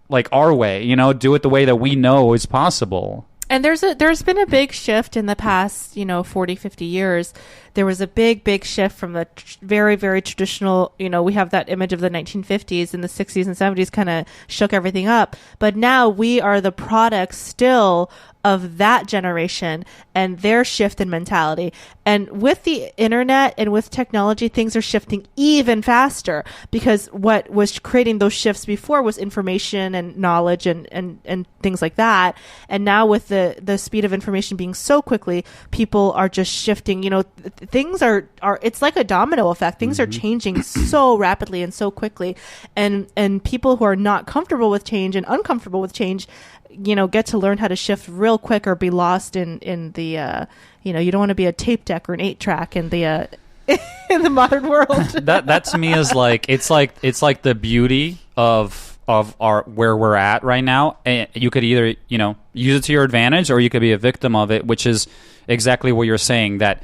like our way, you know, do it the way that we know is possible. And there's been a big shift in the past, 40, 50 years. There was a big shift from the very, very traditional, we have that image of the 1950s and the 60s and 70s kind of shook everything up. But now we are the product still of that generation and their shift in mentality. And with the internet and with technology, things are shifting even faster, because what was creating those shifts before was information and knowledge and things like that. And now with the speed of information being so quickly, people are just shifting, things are it's like a domino effect. Things are changing so rapidly and so quickly. And people who are not comfortable with change and uncomfortable with change, get to learn how to shift real quick or be lost in the, you don't want to be a tape deck or an 8-track in the, in the modern world. that to me is like, it's like the beauty of our, where we're at right now. And you could either, use it to your advantage, or you could be a victim of it, which is exactly what you're saying. That,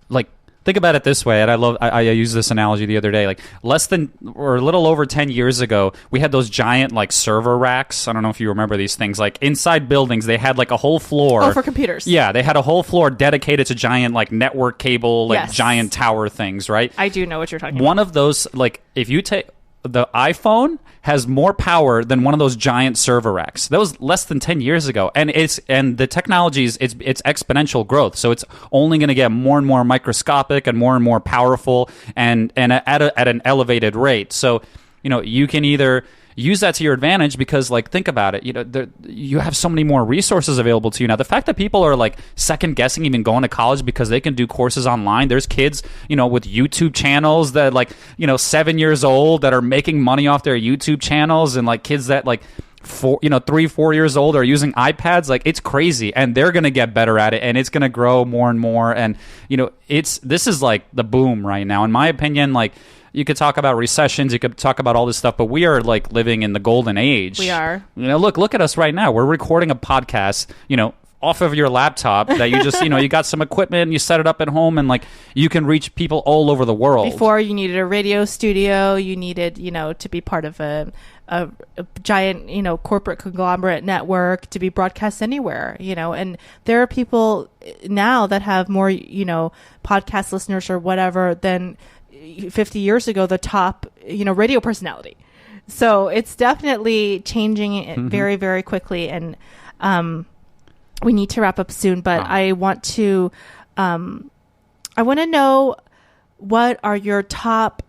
like, think about it this way, and I used this analogy the other day. Like, less than or a little over 10 years ago, we had those giant like server racks. I don't know if you remember these things. Like, inside buildings, they had like a whole floor. Oh, for computers. Yeah, they had a whole floor dedicated to giant like network cable, like Yes. giant tower things, right? I do know what you're talking about. One of those, like, if you take the iPhone, has more power than one of those giant server racks. That was less than 10 years ago. And the technology is it's exponential growth. So it's only going to get more and more microscopic and more powerful and at an elevated rate. So, you can either use that to your advantage, because, like, think about it. You have so many more resources available to you now. The fact that people are like second guessing even going to college because they can do courses online. There's kids, with YouTube channels that, like, 7 years old that are making money off their YouTube channels, and like kids that like 3-4 years old are using iPads. Like, it's crazy, and they're going to get better at it, and it's going to grow more and more. And this is like the boom right now, in my opinion. Like, you could talk about recessions, you could talk about all this stuff, but we are like living in the golden age. We are. Look at us right now. We're recording a podcast, off of your laptop that you just, you got some equipment, you set it up at home, and like you can reach people all over the world. Before, you needed a radio studio, you needed, to be part of a giant, corporate conglomerate network to be broadcast anywhere, and there are people now that have more, podcast listeners or whatever than 50 years ago, the top, radio personality. So it's definitely changing very, very quickly. And, we need to wrap up soon, but I want to know, what are your top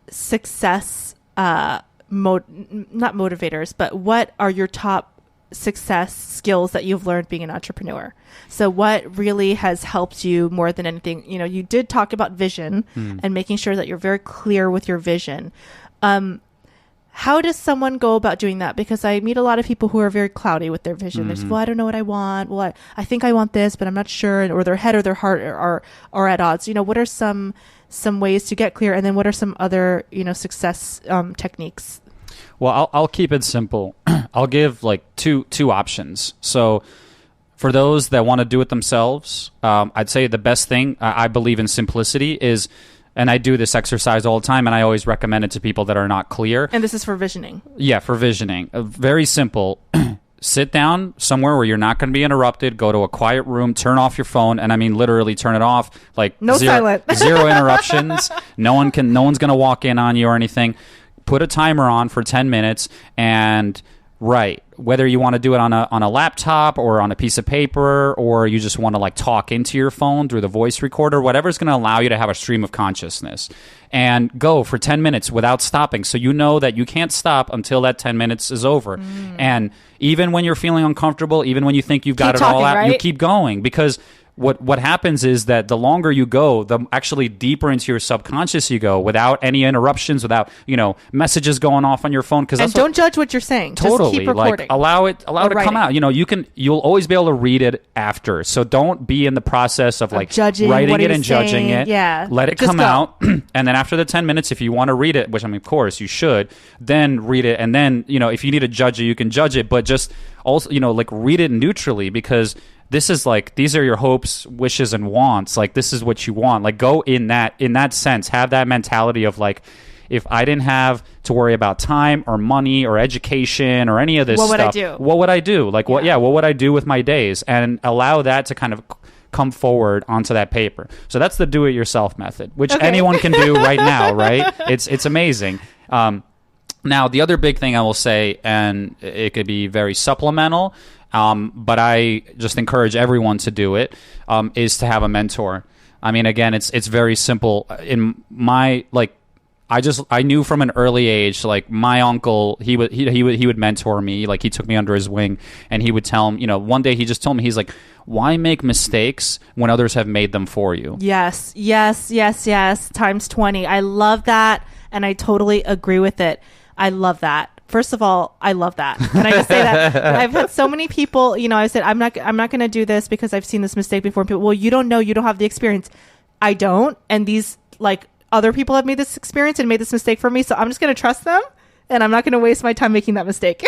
success, not motivators, but what are your top success skills that you've learned being an entrepreneur? So what really has helped you more than anything? You did talk about vision and making sure that you're very clear with your vision. How does someone go about doing that? Because I meet a lot of people who are very cloudy with their vision. They're just, well, I don't know what I want. Well, I think I want this, but I'm not sure. Or their head or their heart are at odds. What are some ways to get clear? And then what are some other, success techniques? Well, I'll keep it simple. I'll give like two options. So for those that want to do it themselves, I'd say the best thing, I believe in simplicity, is, and I do this exercise all the time, and I always recommend it to people that are not clear. And this is for visioning. Yeah, for visioning. Very simple. Sit down somewhere where you're not going to be interrupted. Go to a quiet room. Turn off your phone, and I mean literally turn it off. Like no silent. Zero interruptions. No one's going to walk in on you or anything. Put a timer on for 10 minutes and write. Whether you want to do it on a laptop or on a piece of paper, or you just want to like talk into your phone through the voice recorder, whatever's going to allow you to have a stream of consciousness, and go for 10 minutes without stopping. So you know that you can't stop until that 10 minutes is over. And even when you're feeling uncomfortable, even when you think you've got it all out, right? You keep going, because what happens is that the longer you go, the actually deeper into your subconscious you go, without any interruptions, without messages going off on your phone. And don't judge what you're saying. Totally, just keep recording. like allow it to come out. You'll always be able to read it after. So don't be in the process of like writing it and judging it. Yeah, let it come out, and then after the 10 minutes, if you want to read it, which I mean, of course you should, then read it, and then if you need to judge it, you can judge it, but just also like read it neutrally, because this is like, these are your hopes, wishes, and wants. Like, this is what you want. Like, go in that sense. Have that mentality of like, if I didn't have to worry about time or money or education or any of this What would I stuff, do? what would I do? Like, what would I do with my days? And allow that to kind of come forward onto that paper. So that's the do-it-yourself method, which anyone can do right now, right? It's amazing. Now, the other big thing I will say, and it could be very supplemental, but I just encourage everyone to do it, is to have a mentor. I mean, again, it's very simple. In my, like, I knew from an early age, like, my uncle, he would mentor me. Like, he took me under his wing, and he would tell him, one day he just told me, he's like, why make mistakes when others have made them for you? Yes. Times 20. I love that, and I totally agree with it. I love that. First of all, I love that. Can I just say that? I've had so many people, I said, I'm not going to do this because I've seen this mistake before. People, well, you don't know. You don't have the experience. I don't. And these, like, other people have made this experience and made this mistake for me. So I'm just going to trust them, and I'm not going to waste my time making that mistake.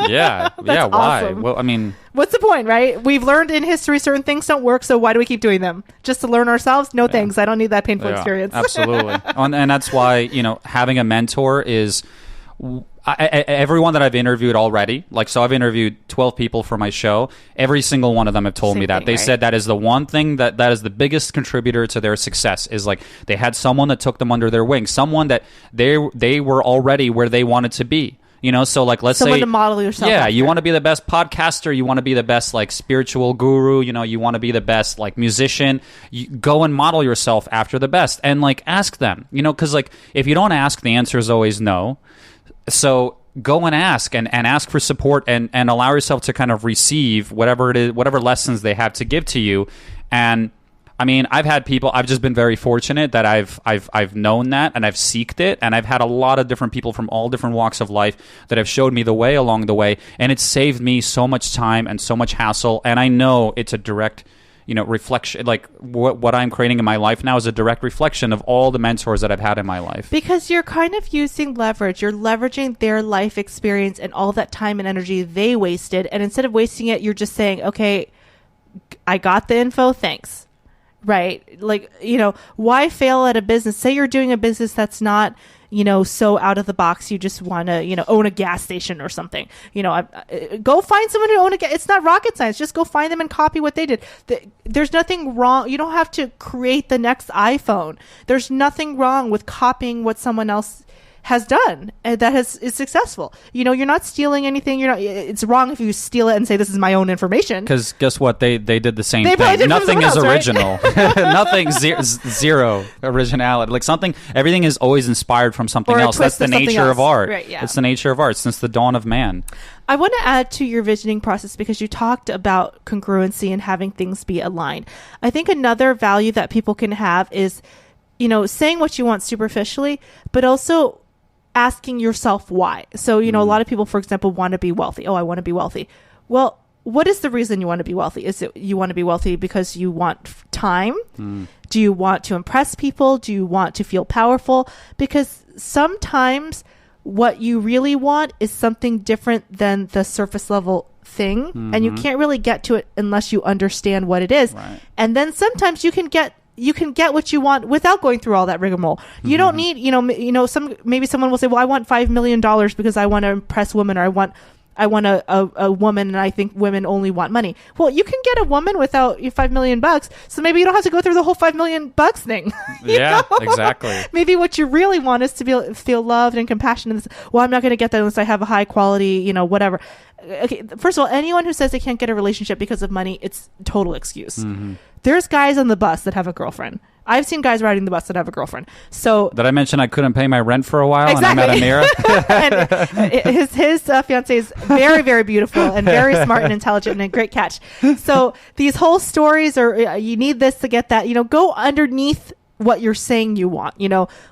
Yeah. Yeah. Why? Awesome. Well, I mean, what's the point, right? We've learned in history certain things don't work. So why do we keep doing them? Just to learn ourselves? No, thanks. I don't need that painful experience. Absolutely. And that's why, having a mentor is... everyone that I've interviewed already, like, so I've interviewed 12 people for my show. Every single one of them have told me that. They said that is the one thing that is the biggest contributor to their success, is like they had someone that took them under their wing, someone that they were already where they wanted to be. So like, let's someone say, to model yourself. Yeah, after. you want to be the best podcaster, you want to be the best, like, spiritual guru, you want to be the best, like, musician. You go and model yourself after the best, and, like, ask them. Because, like, if you don't ask, the answer is always no. So go and ask, and ask for support, and allow yourself to kind of receive whatever it is, whatever lessons they have to give to you. And I mean, I've had people, I've just been very fortunate that I've known that, and I've seeked it, and I've had a lot of different people from all different walks of life that have showed me the way along the way, and it's saved me so much time and so much hassle. And I know it's a direct reflection, like what I'm creating in my life now is a direct reflection of all the mentors that I've had in my life. Because you're kind of using leverage. You're leveraging their life experience and all that time and energy they wasted. And instead of wasting it, you're just saying, okay, I got the info. Thanks. Right. Like, why fail at a business? Say you're doing a business that's not, so out of the box. You just want to, own a gas station or something. Go find someone who owns a gas. It's not rocket science. Just go find them and copy what they did. There's nothing wrong. You don't have to create the next iPhone. There's nothing wrong with copying what someone else has done and that is successful. You're not stealing anything. It's wrong if you steal it and say this is my own information. Because guess what? They did the same thing. Nothing is else, original. Right? Nothing, zero originality. Like everything is always inspired from something else. That's the nature of art. Right, yeah. It's the nature of art since the dawn of man. I want to add to your visioning process, because you talked about congruency and having things be aligned. I think another value that people can have is, saying what you want superficially, but also asking yourself why. So, a lot of people, for example, want to be wealthy. Oh, I want to be wealthy. Well, what is the reason you want to be wealthy? Is it you want to be wealthy because you want time? Do you want to impress people? Do you want to feel powerful? Because sometimes what you really want is something different than the surface level thing. And you can't really get to it unless you understand what it is. Right. And then sometimes you can get what you want without going through all that rigmarole. You don't need, maybe someone will say, well, I want $5 million because I want to impress women, or I want a woman, and I think women only want money. Well, you can get a woman without $5 million. So maybe you don't have to go through the whole $5 million thing. Yeah, exactly. Maybe what you really want is to feel loved and compassionate. Well, I'm not going to get that unless I have a high quality, whatever. Okay. First of all, anyone who says they can't get a relationship because of money, it's a total excuse. There's guys on the bus that have a girlfriend. I've seen guys riding the bus that have a girlfriend. So did I mention I couldn't pay my rent for a while? Exactly. And I met Amira? And his fiance is very, very beautiful and very smart and intelligent, and a great catch. So these whole stories are, you need this to get that, go underneath what you're saying you want.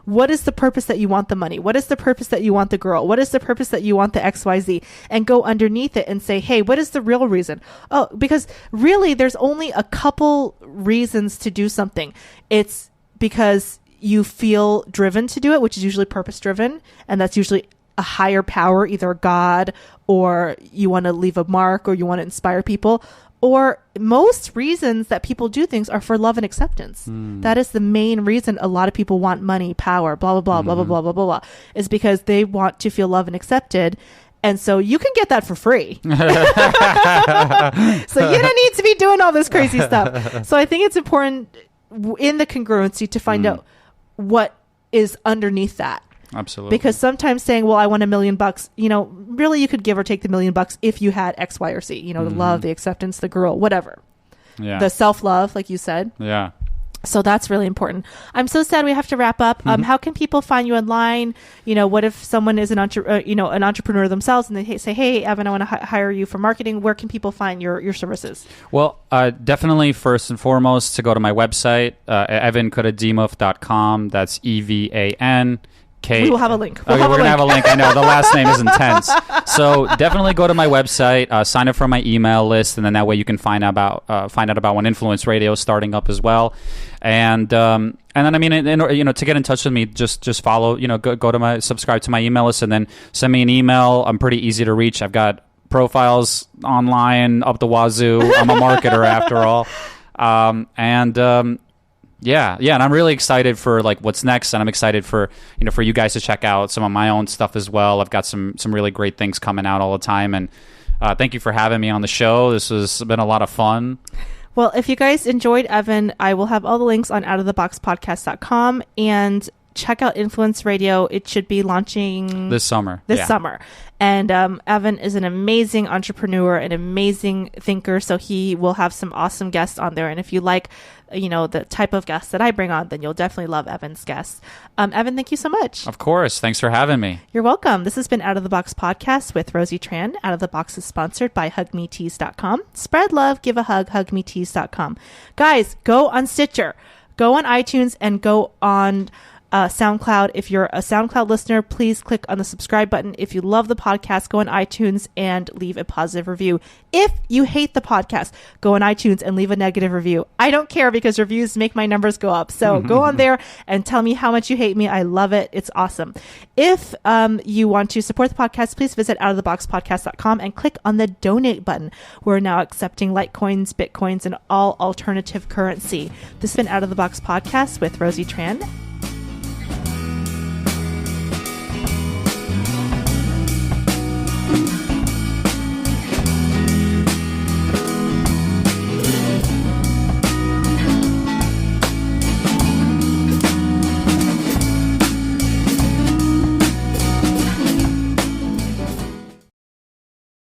What is the purpose that you want the money? What is the purpose that you want the girl? What is the purpose that you want the XYZ? And go underneath it and say, hey, what is the real reason? Oh, because really there's only a couple reasons to do something. It's because you feel driven to do it, which is usually purpose driven. And that's usually a higher power, either God, or you want to leave a mark, or you want to inspire people. or most reasons that people do things are for love and acceptance. That is the main reason a lot of people want money, power, blah, blah, blah, blah, blah, blah, blah, blah, blah, is because they want to feel loved and accepted. And so you can get that for free. So you don't need to be doing all this crazy stuff. So I think it's important in the congruency to find out what is underneath that. Absolutely. Because sometimes saying, well, I want $1 million, really you could give or take the $1 million if you had X, Y, or Z, the love, the acceptance, the girl, whatever. Yeah. The self-love, like you said. Yeah. So that's really important. I'm so sad we have to wrap up. How can people find you online? What if someone is an entrepreneur themselves and they say, hey, Evan, I want to hire you for marketing. Where can people find your services? Well, definitely first and foremost to go to my website, evankaradimov.com. That's EVAN. We will have a link. We're going to have a link. I know the last name is intense. So definitely go to my website, sign up for my email list, and then that way you can find out about when Influence Radio is starting up as well. And then to get in touch with me, just follow, go to subscribe to my email list, and then send me an email. I'm pretty easy to reach. I've got profiles online up the wazoo. I'm a marketer after all. Yeah, and I'm really excited for what's next, and I'm excited for you guys to check out some of my own stuff as well. I've got some really great things coming out all the time, and thank you for having me on the show. This has been a lot of fun. Well, if you guys enjoyed Evan, I will have all the links on outoftheboxpodcast.com, and check out Influence Radio. It should be launching this summer. And Evan is an amazing entrepreneur, an amazing thinker, so he will have some awesome guests on there. And if you like, the type of guests that I bring on, then you'll definitely love Evan's guests. Evan, thank you so much. Of course. Thanks for having me. You're welcome. This has been Out of the Box Podcast with Rosie Tran. Out of the Box is sponsored by hugmetees.com. Spread love, give a hug, hugmetees.com. Guys, go on Stitcher, go on iTunes, and go on SoundCloud. If you're a SoundCloud listener, please click on the subscribe button. If you love the podcast, go on iTunes and leave a positive review. If you hate the podcast, go on iTunes and leave a negative review. I don't care because reviews make my numbers go up. So go on there and tell me how much you hate me. I love it. It's awesome. If you want to support the podcast, please visit outoftheboxpodcast.com and click on the donate button. We're now accepting Litecoins, Bitcoins, and all alternative currency. This has been Out of the Box Podcast with Rosie Tran.